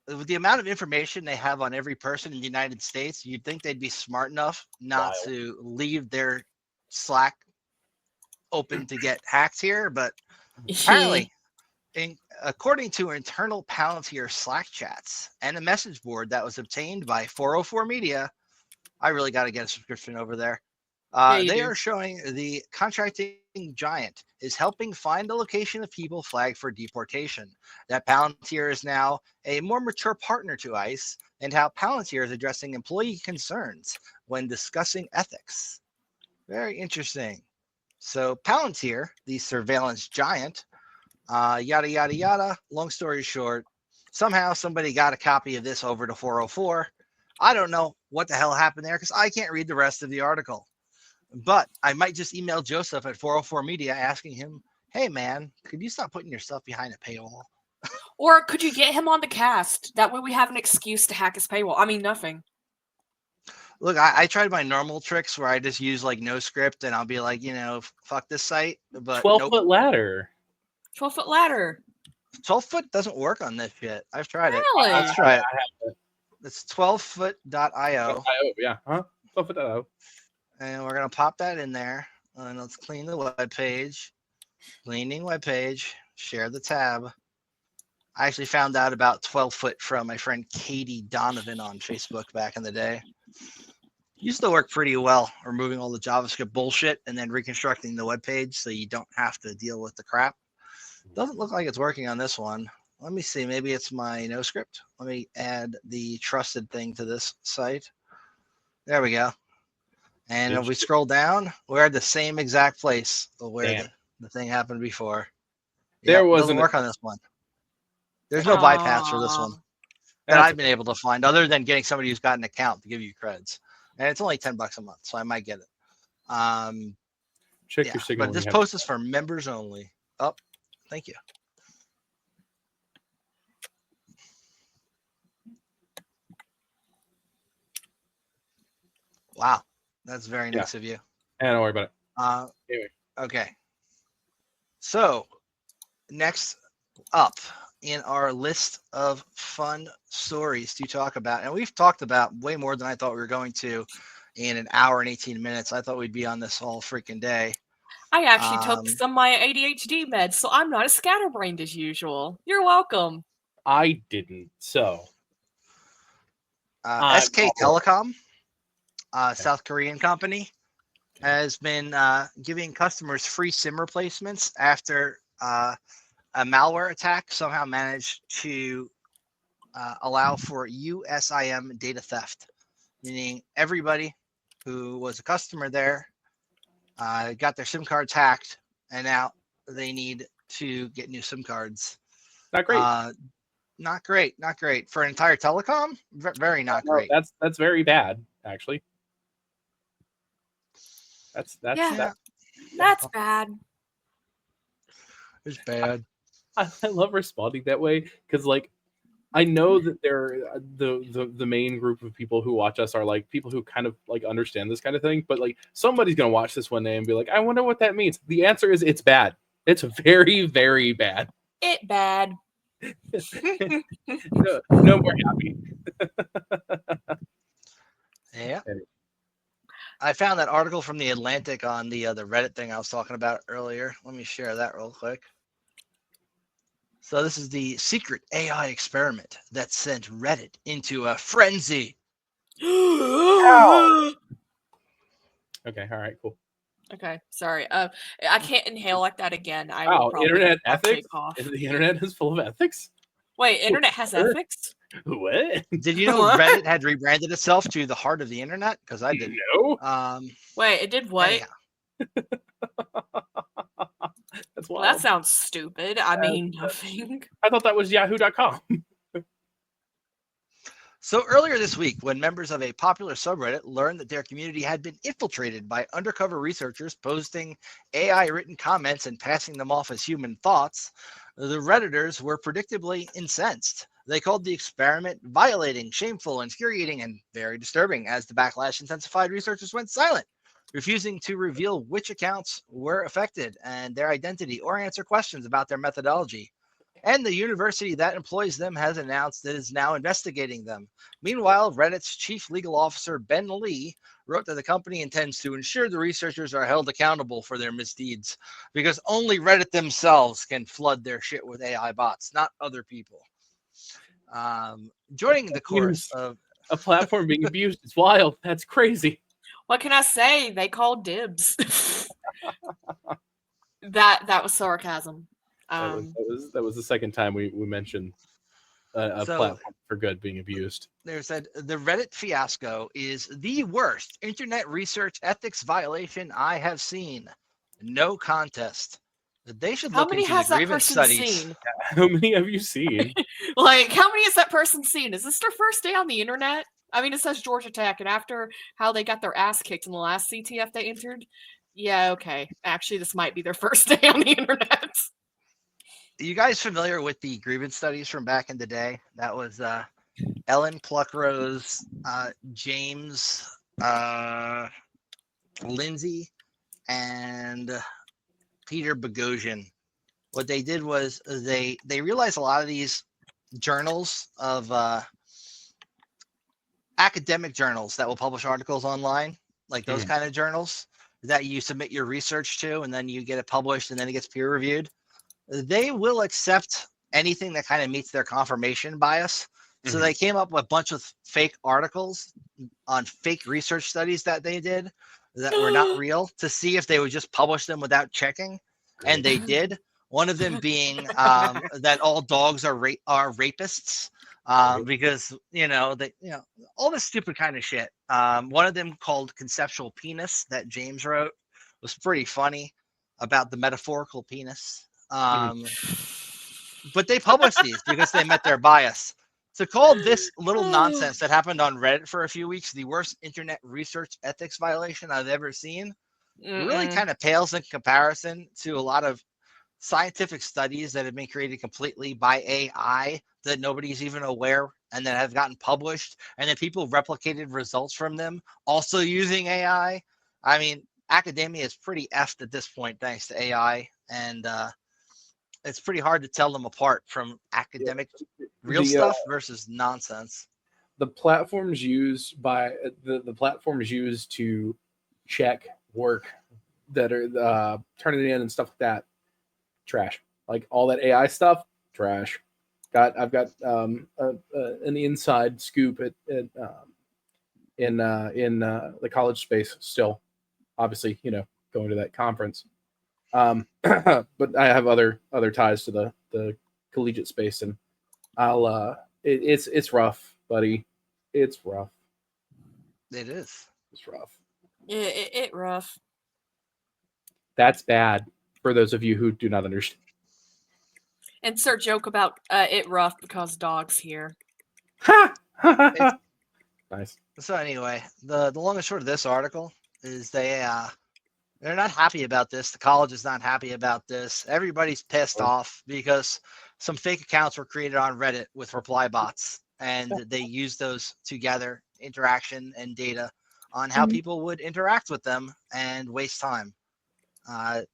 with the amount of information they have on every person in the United States, you'd think they'd be smart enough not Wild. to leave their Slack open to get hacked here. But apparently, according to internal Palantir Slack chats and a message board that was obtained by 404 Media, I really got to get a subscription over there. you They do. are showing the contracting giant is helping find the location of people flagged for deportation. That Palantir is now a more mature partner to ICE, and how Palantir is addressing employee concerns when discussing ethics. Very interesting. So Palantir, the surveillance giant, yada, yada, yada. Long story short, somehow somebody got a copy of this over to 404. I don't know what the hell happened there because I can't read the rest of the article. But I might just email Joseph at 404 Media asking him, hey, man, could you stop putting yourself behind a paywall? Or could you get him on the cast? That way we have an excuse to hack his paywall. I mean, nothing. Look, I tried my normal tricks where I just use like no script and I'll be like, fuck this site. But 12-foot ladder. 12-foot ladder. 12 foot doesn't work on this shit. I've tried it. Really? Let's try it. I have it. It's 12foot.io. Yeah, huh? 12-foot.io. And we're going to pop that in there. And let's clean the web page. Cleaning web page. Share the tab. I actually found out about 12-foot from my friend Katie Donovan on Facebook back in the day. Used to work pretty well, removing all the JavaScript bullshit and then reconstructing the web page so you don't have to deal with the crap. Doesn't look like it's working on this one. Let me see. Maybe it's my no script. Let me add the trusted thing to this site. There we go. And if we scroll down, we're at the same exact place where the thing happened before. There It doesn't wasn't work on this one. There's no bypass for this one that That's I've been able to find, other than getting somebody who's got an account to give you creds. And it's only $10 a month, so I might get it. Check your signal. But this post is for members only. Oh, thank you. Wow, that's very nice of you. Don't worry about it. Anyway. Okay. So, next up in our list of fun stories to talk about, and we've talked about way more than I thought we were going to in an hour and 18 minutes. I thought we'd be on this all freaking day. I actually took some of my ADHD meds, so I'm not as scatterbrained as usual. You're welcome. I didn't. So, SK Telecom, South Korean company, has been giving customers free SIM replacements after a malware attack somehow managed to allow for USIM data theft, meaning everybody who was a customer there got their SIM cards hacked, and now they need to get new SIM cards. Not great. Not great. Not great for an entire telecom. Very not great. That's very bad, actually. That's That's bad. It's bad. I love responding that way because, like, I know that they're the main group of people who watch us are like people who kind of like understand this kind of thing, but like somebody's gonna watch this one day and be like, I wonder what that means. The answer is it's bad. It's very, very bad. It bad. No more happy. Yeah. I found that article from the Atlantic on the Reddit thing I was talking about earlier. Let me share that real quick. So this is the secret AI experiment that sent Reddit into a frenzy. Okay, all right, cool. Okay, sorry. I can't inhale like that again. I Wow, will probably internet I'll take ethics? off. The internet is full of ethics? Wait, internet has Sure. ethics? What? Did you know What? Reddit had rebranded itself to the heart of the internet? Because I didn't. No. Wait, it did what? Anyhow, That's Well, wild. that sounds stupid. I mean, nothing. I thought that was yahoo.com. so earlier this week, when members of a popular subreddit learned that their community had been infiltrated by undercover researchers posting AI written comments and passing them off as human thoughts, the Redditors were predictably incensed. They called the experiment violating, shameful, infuriating, and very disturbing. As the backlash intensified, researchers went silent, refusing to reveal which accounts were affected and their identity or answer questions about their methodology. And the university that employs them has announced that it is now investigating them. Meanwhile, Reddit's chief legal officer, Ben Lee, wrote that the company intends to ensure the researchers are held accountable for their misdeeds, because only Reddit themselves can flood their shit with AI bots, not other people. Joining the chorus of a platform being abused. It's wild. That's crazy. What can I say? They called dibs. that was sarcasm. That was the second time we mentioned a platform for good being abused. They said the Reddit fiasco is the worst internet research ethics violation I have seen. No contest. They should How look many into has the that grievance person studies. seen? How many have you seen? Like, how many has that person seen? Is this their first day on the internet? I mean, it says Georgia Tech, and after how they got their ass kicked in the last CTF they entered, yeah, okay. Actually, this might be their first day on the internet. You guys familiar with the grievance studies from back in the day? That was Ellen Pluckrose, James, Lindsay, and Peter Boghossian. What they did was they realized a lot of these journals of academic journals that will publish articles online, like those kind of journals that you submit your research to, and then you get it published, and then it gets peer reviewed. They will accept anything that kind of meets their confirmation bias. So they came up with a bunch of fake articles on fake research studies that they did that were not real to see if they would just publish them without checking. And they did. One of them being that all dogs are rapists because, all this stupid kind of shit. One of them called Conceptual Penis that James wrote was pretty funny about the metaphorical penis. But they published these because they met their bias. To call this little nonsense that happened on Reddit for a few weeks the worst internet research ethics violation I've ever seen really kind of pales in comparison to a lot of scientific studies that have been created completely by AI that nobody's even aware and that have gotten published, and then people replicated results from them also using AI. I mean, academia is pretty effed at this point thanks to AI, and it's pretty hard to tell them apart from academic real stuff versus nonsense. The platforms used by the platforms used to check work that are turning it in and stuff like that, trash. Like all that AI stuff, trash. I've got an inside scoop in the college space still. Obviously, going to that conference. But I have other ties to the collegiate space, and it's rough, buddy. It's rough. It is. It's rough. It rough. That's bad for those of you who do not understand. Insert joke about it rough because dogs here. Nice. So anyway, the long and short of this article is they're not happy about this. The college is not happy about this. Everybody's pissed off because some fake accounts were created on Reddit with reply bots, and they used those to gather interaction and data on how people would interact with them and waste time.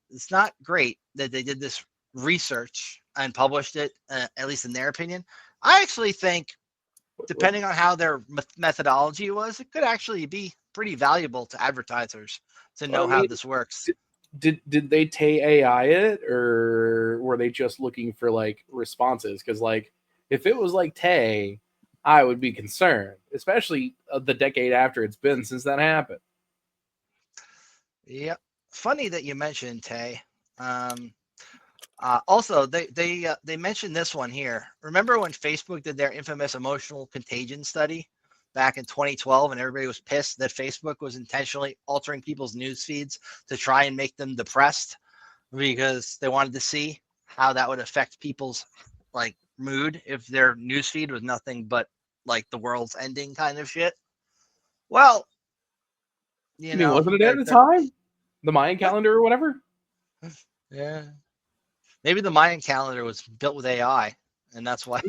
It's not great that they did this research and published it, at least in their opinion. I actually think, depending on how their methodology was, it could actually be pretty valuable to advertisers to know Well, I how mean, this works. Did they Tay AI it, or were they just looking for like responses? Because like if it was like Tay, I would be concerned, especially the decade after it's been since that happened. Yep. Funny that you mentioned Tay. Also, they mentioned this one here. Remember when Facebook did their infamous emotional contagion study back in 2012, and everybody was pissed that Facebook was intentionally altering people's news feeds to try and make them depressed because they wanted to see how that would affect people's like mood if their news feed was nothing but like the world's ending kind of shit. Well, I mean, wasn't it at the time? The Mayan calendar or whatever? Yeah. Maybe the Mayan calendar was built with AI, and that's why.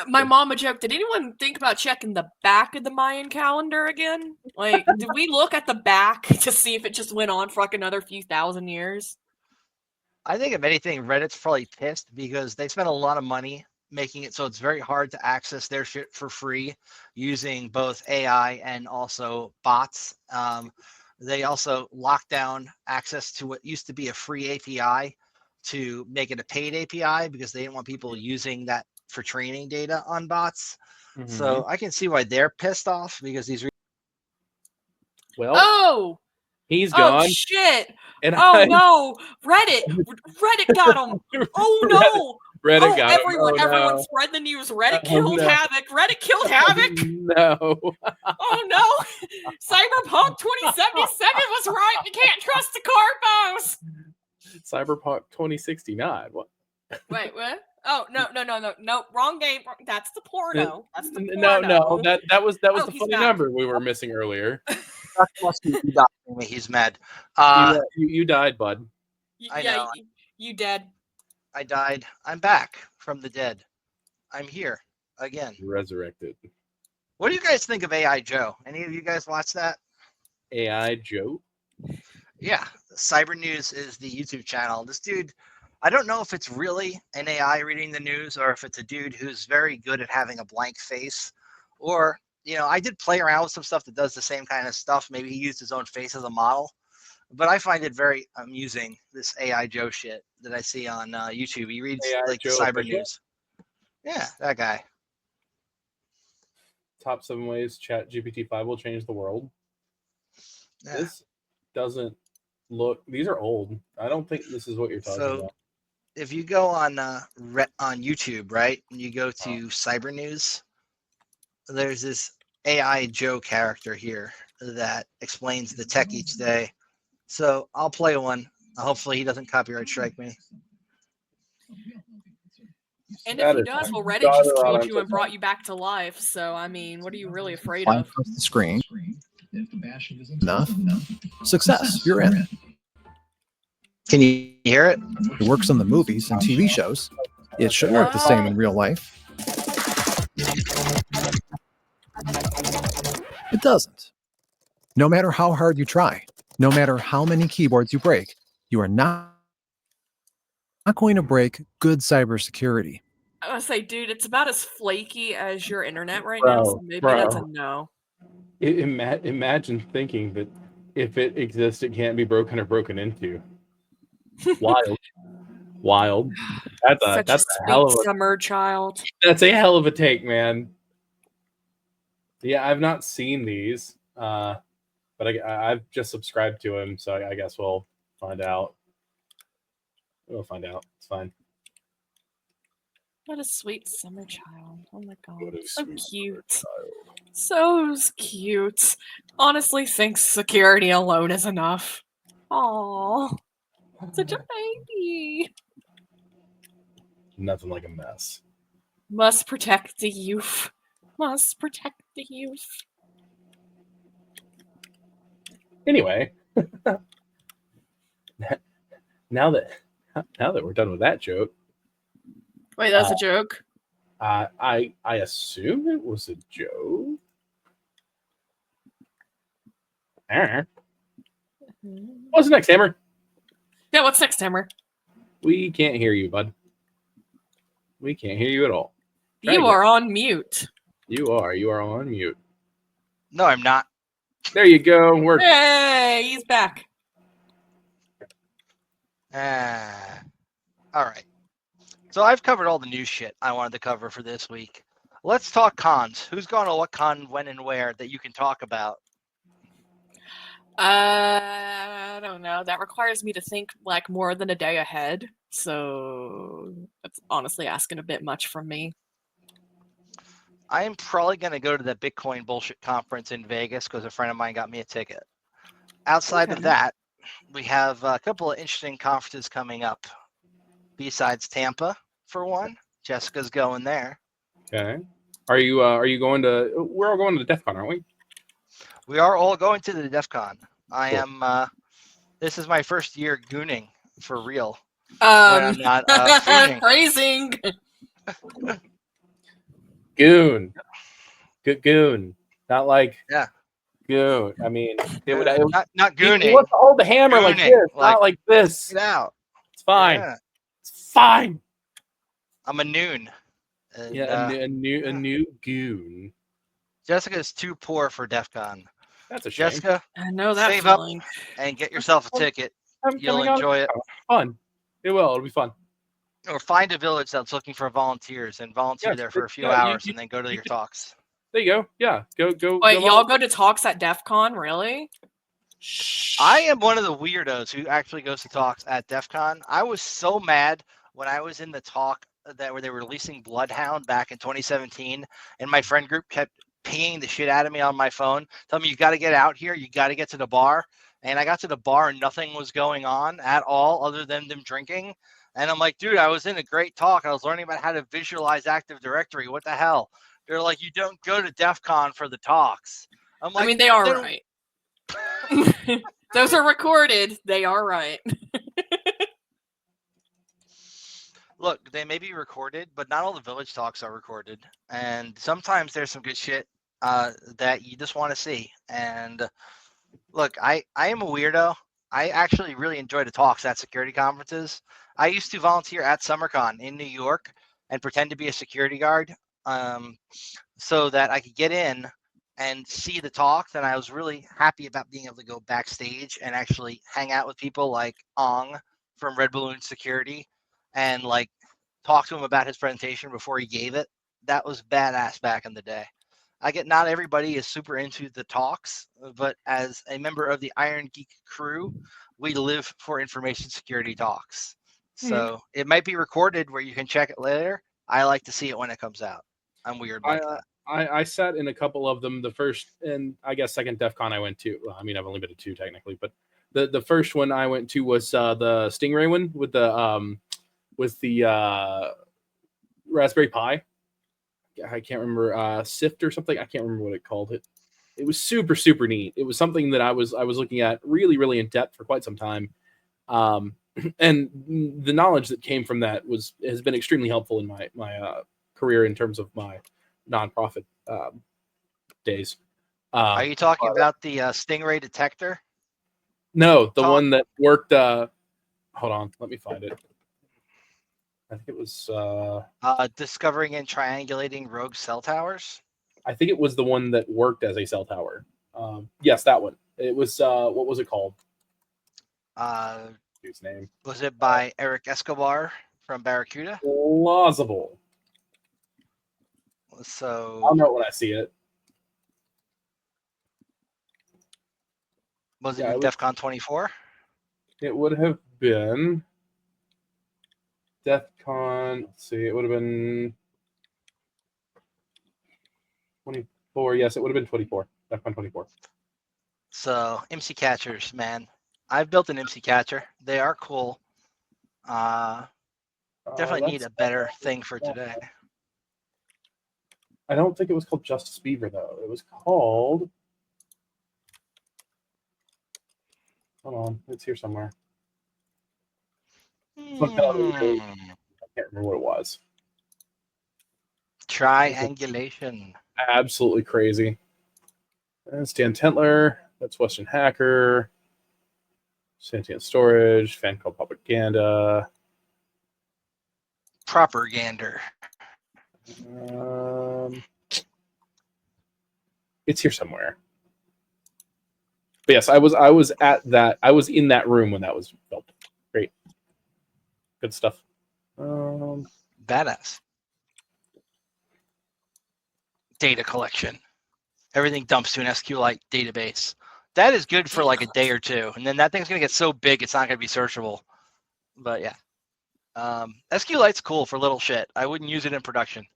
My mama joked, did anyone think about checking the back of the Mayan calendar again? Like, did we look at the back to see if it just went on for like another few thousand years? I think if anything, Reddit's probably pissed because they spent a lot of money making it so it's very hard to access their shit for free using both AI and also bots. They also locked down access to what used to be a free API to make it a paid API because they didn't want people using that for training data on bots. Mhm. So I can see why they're pissed off because these. Well, Oh, he's gone. shit! And Oh no, Reddit got him. Oh no. Reddit Oh, got him. everyone, Oh, everyone no. spread the news. Reddit Oh, killed no. Havoc. Reddit killed Havoc. No. Oh no. Cyberpunk 2077 was right. We can't trust the Corpos. Cyberpunk 2069. What? Wait, what? Oh no. Wrong game. That's the porno. That's the No, porno. that was Oh, the he's funny back. number we were missing earlier. He's mad. You died, bud. I Yeah, know. you dead. I died. I'm back from the dead. I'm here again. Resurrected. What do you guys think of AI Joe? Any of you guys watch that? AI Joe? Yeah, Cyber News is the YouTube channel. This dude, I don't know if it's really an AI reading the news or if it's a dude who's very good at having a blank face. Or, I did play around with some stuff that does the same kind of stuff. Maybe he used his own face as a model. But I find it very amusing, this AI Joe shit that I see on YouTube. He reads AI like the Joe Cyber official? News. Yeah, that guy. Top 7 ways ChatGPT-5 will change the world. Yeah. This doesn't look. These are old. I don't think this is what you're talking about. If you go on YouTube, right, and you go to Cyber News, there's this AI Joe character here that explains the tech each day. So I'll play one. Hopefully he doesn't copyright strike me. And That if he is does, well, my Reddit just daughter killed on you and TikTok. brought you back to life. So, I mean, what are you really afraid Flying of? across the screen. Enough. Success. You're in. Can you hear it? It works on the movies and TV shows. It should work the same in real life. It doesn't. No matter how hard you try, no matter how many keyboards you break, you are not going to break good cybersecurity. I was say, dude, it's about as flaky as your internet right now. So maybe that's a no. Imagine thinking that if it exists, it can't be broken or broken into. Wild. That's Such a sweet hell of a summer child. That's a hell of a take, man. Yeah, I've not seen these, but I've just subscribed to him, so I guess we'll find out. We'll find out. It's fine. What a sweet summer child. Oh my god. What a So sweet cute. So cute. Honestly, think security alone is enough. Aww. Such a baby. Nothing like a mess. Must protect the youth. Must protect the youth. Anyway, now that we're done with that joke, Wait, that's a joke? I assume it was a joke. What's next, Hammer? Yeah, what's next, Hammer? We can't hear you, bud. We can't hear you at all. Try You again. are on mute. You are on mute. No, I'm not. There you go. We're Hey, he's back. All right. So I've covered all the news shit I wanted to cover for this week. Let's talk cons. Who's going to what con, when, and where that you can talk about? I don't know. That requires me to think like more than a day ahead. So that's honestly asking a bit much from me. I am probably going to go to the Bitcoin bullshit conference in Vegas because a friend of mine got me a ticket. Outside of Okay. that, we have a couple of interesting conferences coming up. Besides Tampa, for one, Jessica's going there. okay. Are you going to? We're all going to DEF CON, aren't we? We are all going to the DEF CON. I Cool. am. This is my first year gooning for real. When I'm not fooning. Phrasing. Goon. Good goon. Not like Yeah. goon. I mean, it would. Not He gooning. wants to hold the hammer like Gooning, this, like- not like this. Get out. It's fine. Yeah. It's fine. I'm a noon. And, Yeah, a new goon. Jessica's too poor for DEF CON. That's a shame. Jessica, I know that Save up. feeling. and get yourself a ticket. I'm You'll coming on. enjoy it. Fun. It will. It'll be fun. Or find a village that's looking for volunteers and volunteer Yes, there for a few yeah, hours and then go to you your could- talks. There you go. Yeah. Go. Wait, go y'all go to talks at DEF CON, really? I am one of the weirdos who actually goes to talks at DEF CON. I was so mad when I was in the talk that where they were releasing Bloodhound back in 2017, and my friend group kept pinging the shit out of me on my phone, telling me you got to get out here, you got to get to the bar. And I got to the bar and nothing was going on at all other than them drinking. And I'm like, dude, I was in a great talk. I was learning about how to visualize Active Directory. What the hell? They're like, you don't go to DEF CON for the talks. I'm like, I mean, they are then- right. Those are recorded. They are right. Look, they may be recorded, but not all the village talks are recorded. And sometimes there's some good shit that you just want to see. And look, I am a weirdo. I actually really enjoy the talks at security conferences. I used to volunteer at SummerCon in New York and pretend to be a security guard so that I could get in and see the talks. And I was really happy about being able to go backstage and actually hang out with people like Ong from Red Balloon Security and like talk to him about his presentation before he gave it. That was badass back in the day. I get not everybody is super into the talks, but as a member of the Iron Geek crew, we live for information security talks. So it might be recorded where you can check it later. I like to see it when it comes out. I'm weird like that. I sat in a couple of them. The first and I guess second DEF CON I went to. Well, I mean, I've only been to two technically, but the first one I went to was the Stingray one with the Raspberry Pi. I can't remember Sift or something. I can't remember what it called it. It was super neat. It was something that I was looking at really in depth for quite some time. And the knowledge that came from that has been extremely helpful in my career in terms of my nonprofit days. Are you talking about the Stingray detector? No, the Tom? one that worked. Hold on, let me find it. I think it was. Discovering and triangulating rogue cell towers? I think it was the one that worked as a cell tower. Yes, that one. It was. What was it called? His name. Was it by Eric Escobar from Barracuda? Plausible. So I'll know it when I see it. was it Yeah, in it was- DEF CON 24? It would have been DEF CON. Let's see. It would have been 24. Yes, it would have been 24. DEF CON 24. So MC catchers, man. I've built an MC catcher. They are cool. Definitely need a better thing for today. I don't think it was called Justice Beaver though. It was called. Hold on, it's here somewhere. Look that up. I can't remember what it was. Triangulation. Absolutely crazy. And Stan Tentler. That's Western Hacker. Sentient Storage. Fan Called Propaganda. Propagander. It's here somewhere. But yes, I was in that room when that was built. Great. Good stuff. Badass. Data collection. Everything dumps to an SQLite database. That is good for like a day or two, and then that thing's gonna get so big it's not gonna be searchable. But yeah, SQLite's cool for little shit. I wouldn't use it in production.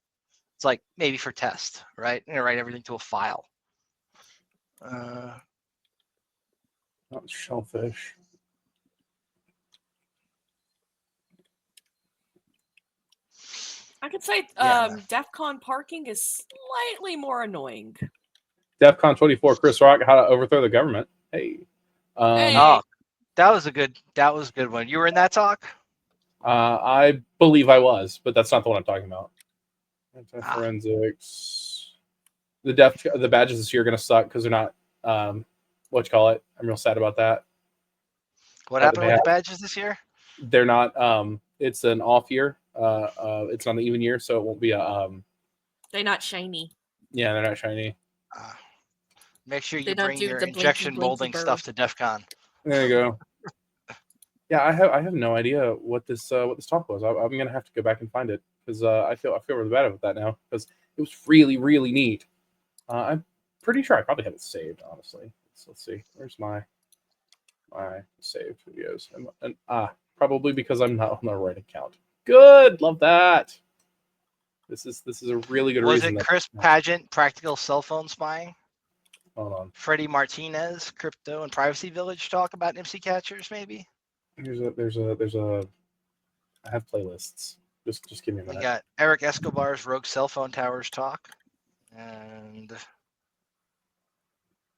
It's like maybe for test, right? I'm gonna write everything to a file. Not shellfish. I could say Yeah. DEF CON parking is slightly more annoying. DEFCON 24, Chris Rock, how to overthrow the government. Hey. Hey. Oh, that was a good one. You were in that talk? I believe I was, but that's not the one I'm talking about. Forensics. The badges this year are going to suck because they're not, what you call it. I'm real sad about that. What happened with the badges this year? They're not, it's an off year. It's not an even year, so it won't be a. They're not shiny. Yeah, they're not shiny. Make sure They you don't bring do your the injection blinky, blinky molding bird. stuff to DEF CON. There you go. Yeah, I have no idea what this talk was. I'm gonna have to go back and find it because I feel really bad about that now because it was really neat. I'm pretty sure I probably have it saved, honestly. Let's see. Where's my saved videos? And probably because I'm not on the right account. Good, love that. This is a really good reason. Was it Chris Pageant, Practical Cell Phone Spying? Hold on. Freddie Martinez, Crypto and Privacy Village talk about IMSI catchers, maybe? There's a. I have playlists. Just give me a minute. We got Eric Escobar's Rogue Cell Phone Towers talk, and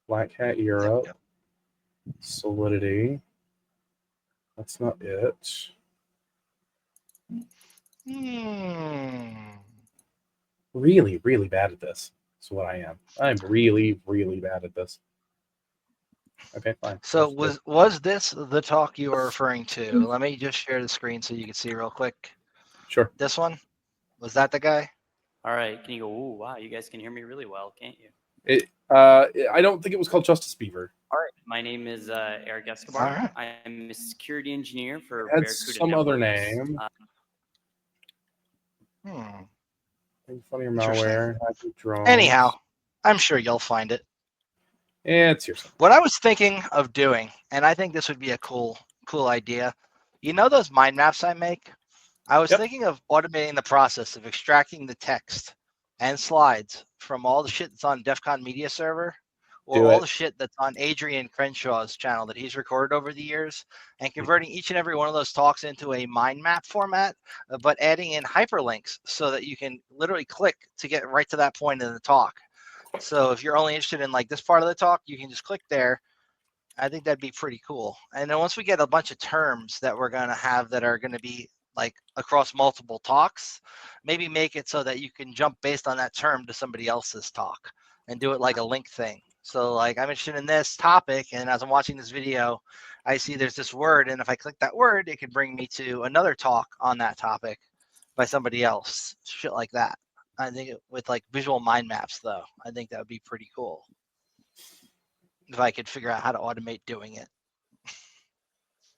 Black Hat Europe. Solidity. That's not it. Really bad at this. That's what I am. I'm really bad at this. Okay, fine. So was this the talk you were referring to? Let me just share the screen so you can see real quick. Sure. This one? Was that the guy? All right. Can you go, ooh, wow, you guys can hear me really well, can't you? I don't think it was called Justice Beaver. All right. My name is Eric Escobar. All right. I'm a security engineer for It had Barracuda some other Networks. name. Funny or malware. Anyhow, I'm sure you'll find it. Yeah, it's yours. What I was thinking of doing, and I think this would be a cool idea. You know those mind maps I make? I was thinking of automating the process of extracting the text and slides from all the shit that's on DEF CON Media Server, or all the shit that's on Adrian Crenshaw's channel that he's recorded over the years, and converting each and every one of those talks into a mind map format, but adding in hyperlinks so that you can literally click to get right to that point in the talk. So if you're only interested in like this part of the talk, you can just click there. I think that'd be pretty cool. And then once we get a bunch of terms that we're going to have that are going to be like across multiple talks, maybe make it so that you can jump based on that term to somebody else's talk and do it like a link thing. So like I'm interested in this topic, and as I'm watching this video, I see there's this word, and if I click that word, it can bring me to another talk on that topic by somebody else, shit like that. I think with like visual mind maps, though, I think that would be pretty cool if I could figure out how to automate doing it.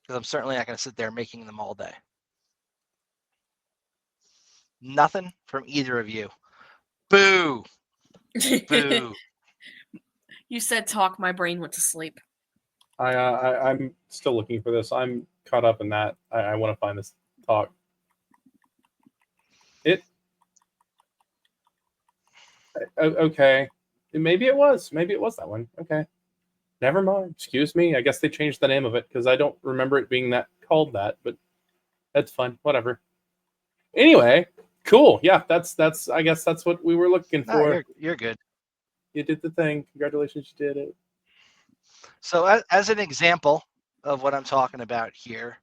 Because I'm certainly not going to sit there making them all day. Nothing from either of you. Boo. Boo. You said talk, my brain went to sleep. I'm still looking for this. I'm caught up in that. I want to find this talk. Okay. Maybe it was that one. Okay. Never mind. Excuse me. I guess they changed the name of it because I don't remember it being called that, but that's fine. Whatever. Anyway, cool. Yeah, that's I guess that's what we were looking for. No, you're good. You did the thing. Congratulations, you did it. So as an example of what I'm talking about here,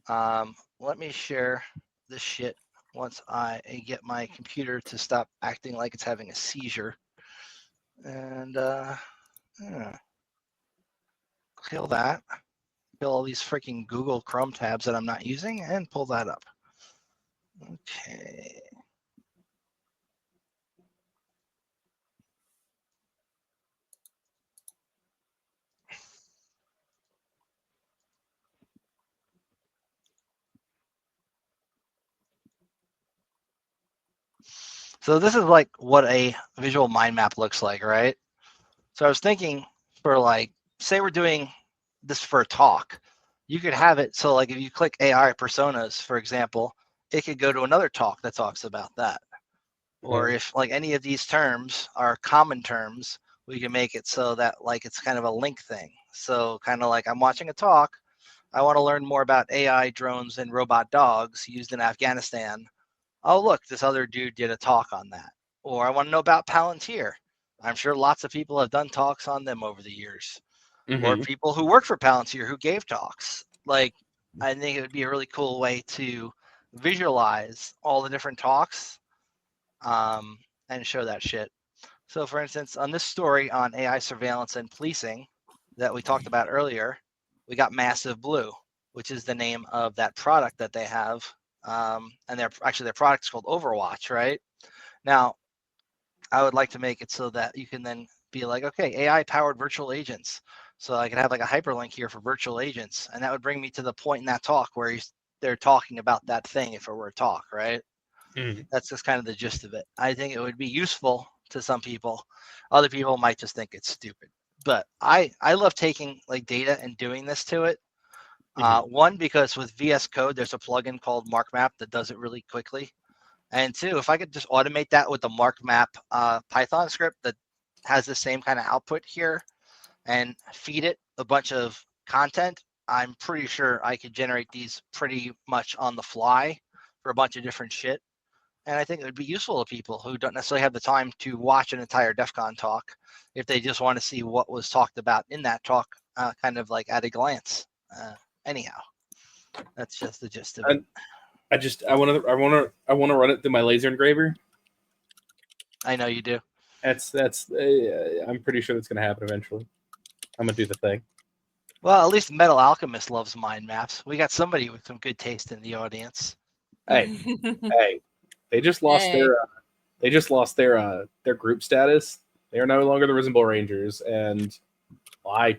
let me share this shit once I get my computer to stop acting like it's having a seizure. And kill that. Kill all these freaking Google Chrome tabs that I'm not using and pull that up. Okay. So this is like what a visual mind map looks like, right? So I was thinking for like, say we're doing this for a talk, you could have it so like if you click AI personas, for example, it could go to another talk that talks about that. Or if like any of these terms are common terms, we can make it so that like it's kind of a link thing. So kind of like I'm watching a talk, I want to learn more about AI drones and robot dogs used in Afghanistan. Oh, look, this other dude did a talk on that. Or I want to know about Palantir. I'm sure lots of people have done talks on them over the years. Or Mhm. people who work for Palantir who gave talks. Like, I think it would be a really cool way to visualize all the different talks and show that shit. So, for instance, on this story on AI surveillance and policing that we talked about earlier, we got Massive Blue, which is the name of that product that they have. And their product is called Overwatch, right? Now, I would like to make it so that you can then be like, okay, AI powered virtual agents. So I could have like a hyperlink here for virtual agents, and that would bring me to the point in that talk where they're talking about that thing if it were a talk, right? Mhm. That's just kind of the gist of it. I think it would be useful to some people. Other people might just think it's stupid. But I love taking like data and doing this to it. One, because with VS Code, there's a plugin called MarkMap that does it really quickly. And two, if I could just automate that with the MarkMap Python script that has the same kind of output here and feed it a bunch of content, I'm pretty sure I could generate these pretty much on the fly for a bunch of different shit. And I think it would be useful to people who don't necessarily have the time to watch an entire DEF CON talk if they just want to see what was talked about in that talk, kind of like at a glance. Anyhow, that's just the gist of it. I want to run it through my laser engraver. I know you do. That's I'm pretty sure that's going to happen eventually. I'm going to do the thing. Well, at least Metal Alchemist loves mind maps. We got somebody with some good taste in the audience. Hey, they just lost their group status. They are no longer the Risen Bull Rangers, and well, I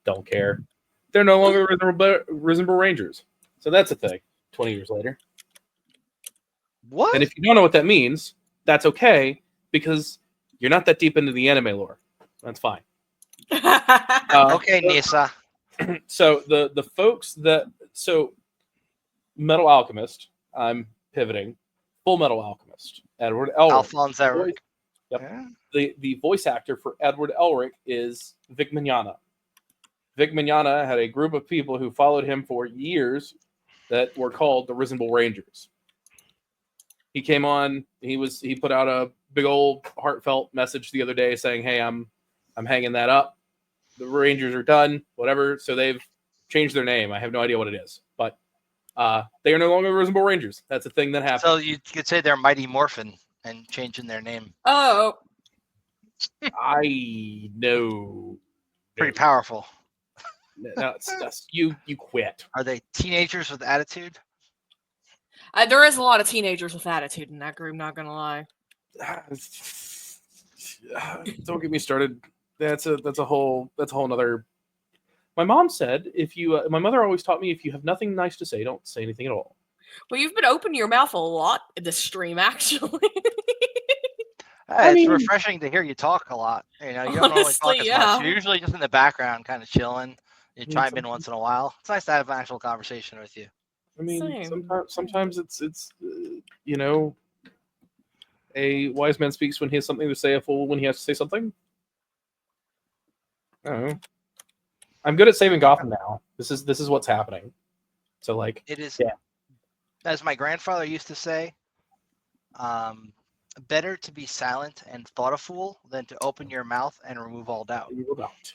don't care. They're no longer the Risen Bull Rangers. So that's a thing. 20 years later. What? And if you don't know what that means, that's okay because you're not that deep into the anime lore. That's fine. Okay, Nisa. So the folks Metal Alchemist, I'm pivoting. Full Metal Alchemist, Edward Elric. Alphonse Elric. Yep. Yeah. The voice actor for Edward Elric is Vic Mignogna. Vic Mignogna had a group of people who followed him for years that were called the Risen Bull Rangers. He came on. He put out a big old heartfelt message the other day saying, "Hey, I'm hanging that up. The Rangers are done. Whatever." So they've changed their name. I have no idea what it is, but they are no longer the Risen Bull Rangers. That's a thing that happened. So you could say they're Mighty Morphin and changing their name. Oh, I know. Pretty powerful. No, it's you quit. Are they teenagers with attitude? there is a lot of teenagers with attitude in that group. Not gonna lie. Don't get me started. That's a whole nother. My mom said my mother always taught me if you have nothing nice to say, don't say anything at all. Well, you've been opening your mouth a lot in this stream, actually. It's refreshing to hear you talk a lot. You know, you don't normally talk Honestly, as yeah. much. You're usually just in the background, kind of chilling. You chime in once in a while. It's nice to have an actual conversation with you. I mean, Same. sometimes it's you know, a wise man speaks when he has something to say, a fool when he has to say something. I don't know. I'm good at saving Gotham now. This is what's happening. So like, It is, yeah. as my grandfather used to say, better to be silent and thought a fool than to open your mouth and remove all doubt.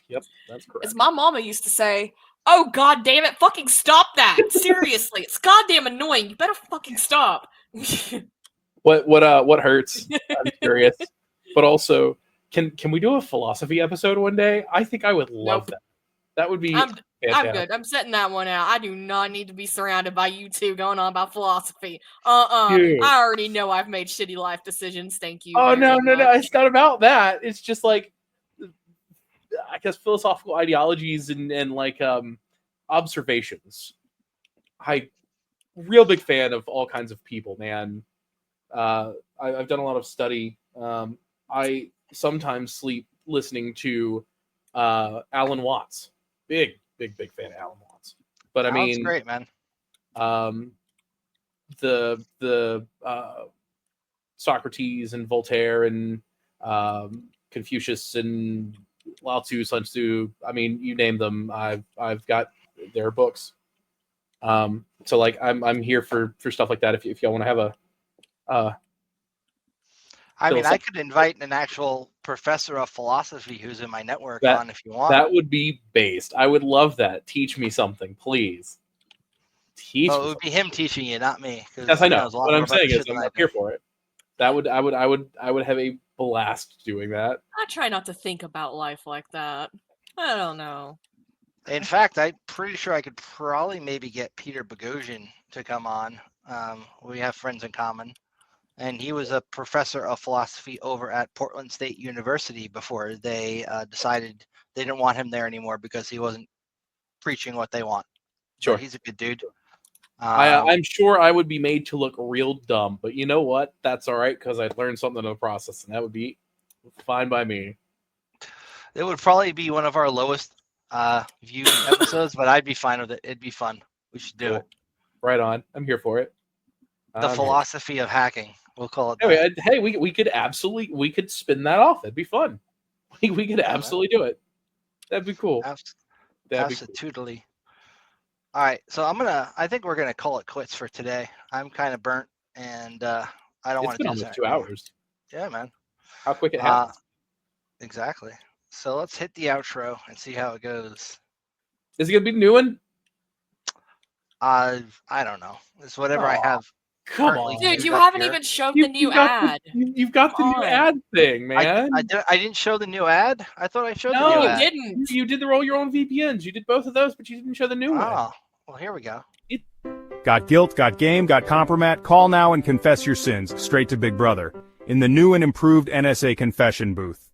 Yep, that's correct. As my mama used to say, "Oh, god damn it, fucking stop that. Seriously, it's goddamn annoying. You better fucking stop." What hurts? I'm curious. But also, can we do a philosophy episode one day? I think I would love Nope. that. That would be I'm fantastic. good. I'm setting that one out. I do not need to be surrounded by you two going on about philosophy. Dude. I already know I've made shitty life decisions. Thank you. Oh very no! much. It's not about that. It's just like, I guess, philosophical ideologies and like observations. I real big fan of all kinds of people, man. I've done a lot of study. I sometimes sleep listening to Alan Watts. Big fan of Alan Watts. But I Alan's mean, great, man. The Socrates and Voltaire and Confucius and Lao Tzu, Sun Tzu. I mean, you name them. I've got their books. So like I'm here for stuff like that. If y'all want to have a I mean, I philosoph- could invite an actual professor of philosophy who's in my network That- on if you want. that would be based. I would love that. Teach me something, please. Teach Well, me it would something. be him teaching you, not me. 'Cause Yes, I he know. knows a lot What more I'm about the saying is shit than I'm I do. here for it. I would have a blast doing that. I try not to think about life like that. I don't know. In fact, I'm pretty sure I could probably maybe get Peter Boghossian to come on. We have friends in common. And he was a professor of philosophy over at Portland State University before they decided they didn't want him there anymore because he wasn't preaching what they want. Sure. But he's a good dude. I'm sure I would be made to look real dumb, but you know what? That's all right because I'd learned something in the process, and that would be fine by me. It would probably be one of our lowest viewed episodes, but I'd be fine with it. It'd be fun. We should do Cool. it. Right on. I'm here for it. The Um, philosophy of hacking. We'll call it Anyway, that. hey, we could absolutely spin that off. That'd be fun. We could absolutely do it. That'd be cool. That'd be cool. Absolutely. All right, so I think we're gonna call it quits for today. I'm kind of burnt, and I don't It's want to been do almost this 2 anymore. hours. Yeah, man. How quick it happens. Exactly. So let's hit the outro and see how it goes. Is it gonna be the new one? I don't know. It's whatever I Aw, have. Come currently on, Dude, queued you up haven't here. even showed the new ad. You've got the Come new on. ad thing, man. I didn't show the new ad. I thought I showed the No, new You ad. didn't. You did roll your own VPNs. You did both of those, but you didn't show the new one. Oh, well, here we go. Got guilt, got game, got compromat? Call now and confess your sins straight to Big Brother in the new and improved NSA confession booth.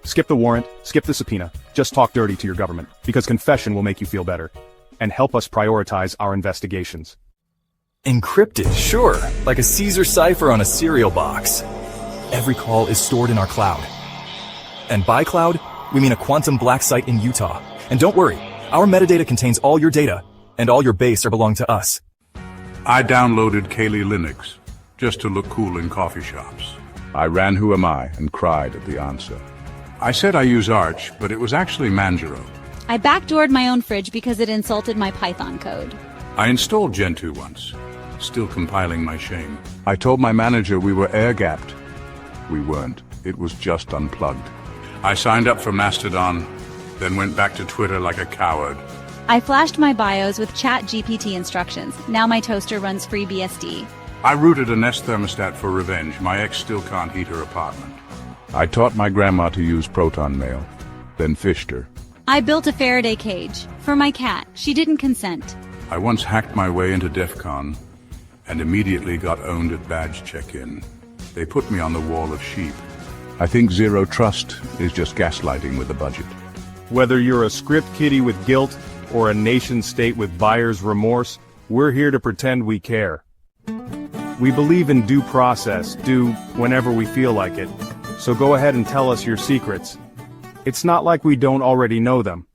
Skip the warrant, skip the subpoena. Just talk dirty to your government because confession will make you feel better and help us prioritize our investigations. Encrypted, sure, like a Caesar cipher on a cereal box. Every call is stored in our cloud. And by cloud, we mean a quantum black site in Utah. And don't worry, our metadata contains all your data, and all your base are belong to us. I downloaded Kali Linux just to look cool in coffee shops. I ran Who Am I and cried at the answer. I said I use Arch, but it was actually Manjaro. I backdoored my own fridge because it insulted my Python code. I installed Gentoo once, still compiling my shame. I told my manager we were air-gapped. We weren't. It was just unplugged. I signed up for Mastodon, then went back to Twitter like a coward. I flashed my BIOS with ChatGPT instructions. Now my toaster runs FreeBSD. I rooted a Nest thermostat for revenge. My ex still can't heat her apartment. I taught my grandma to use Proton Mail, then fished her. I built a Faraday cage for my cat. She didn't consent. I once hacked my way into DEF CON and immediately got owned at badge check-in. They put me on the wall of sheep. I think zero trust is just gaslighting with a budget. Whether you're a script kiddie with guilt or a nation state with buyer's remorse, we're here to pretend we care. We believe in due process, due whenever we feel like it. So go ahead and tell us your secrets. It's not like we don't already know them.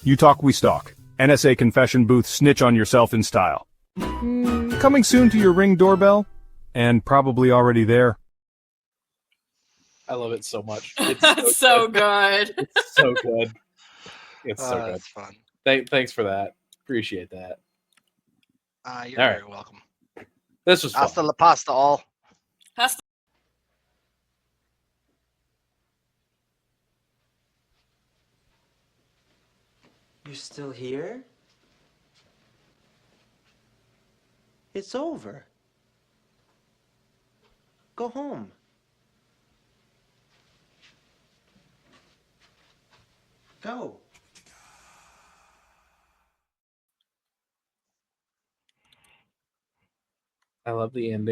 You talk, we stalk. NSA confession booth, snitch on yourself in style. Coming soon to your Ring doorbell, and probably already there. I love it so much. That's so good. It's so good. It's so good. That's fun. Thanks for that. Appreciate that. You're All very right. welcome. This was fun. Hasta la pasta all. Has You're still here? It's over. Go home. Go. I love the ending.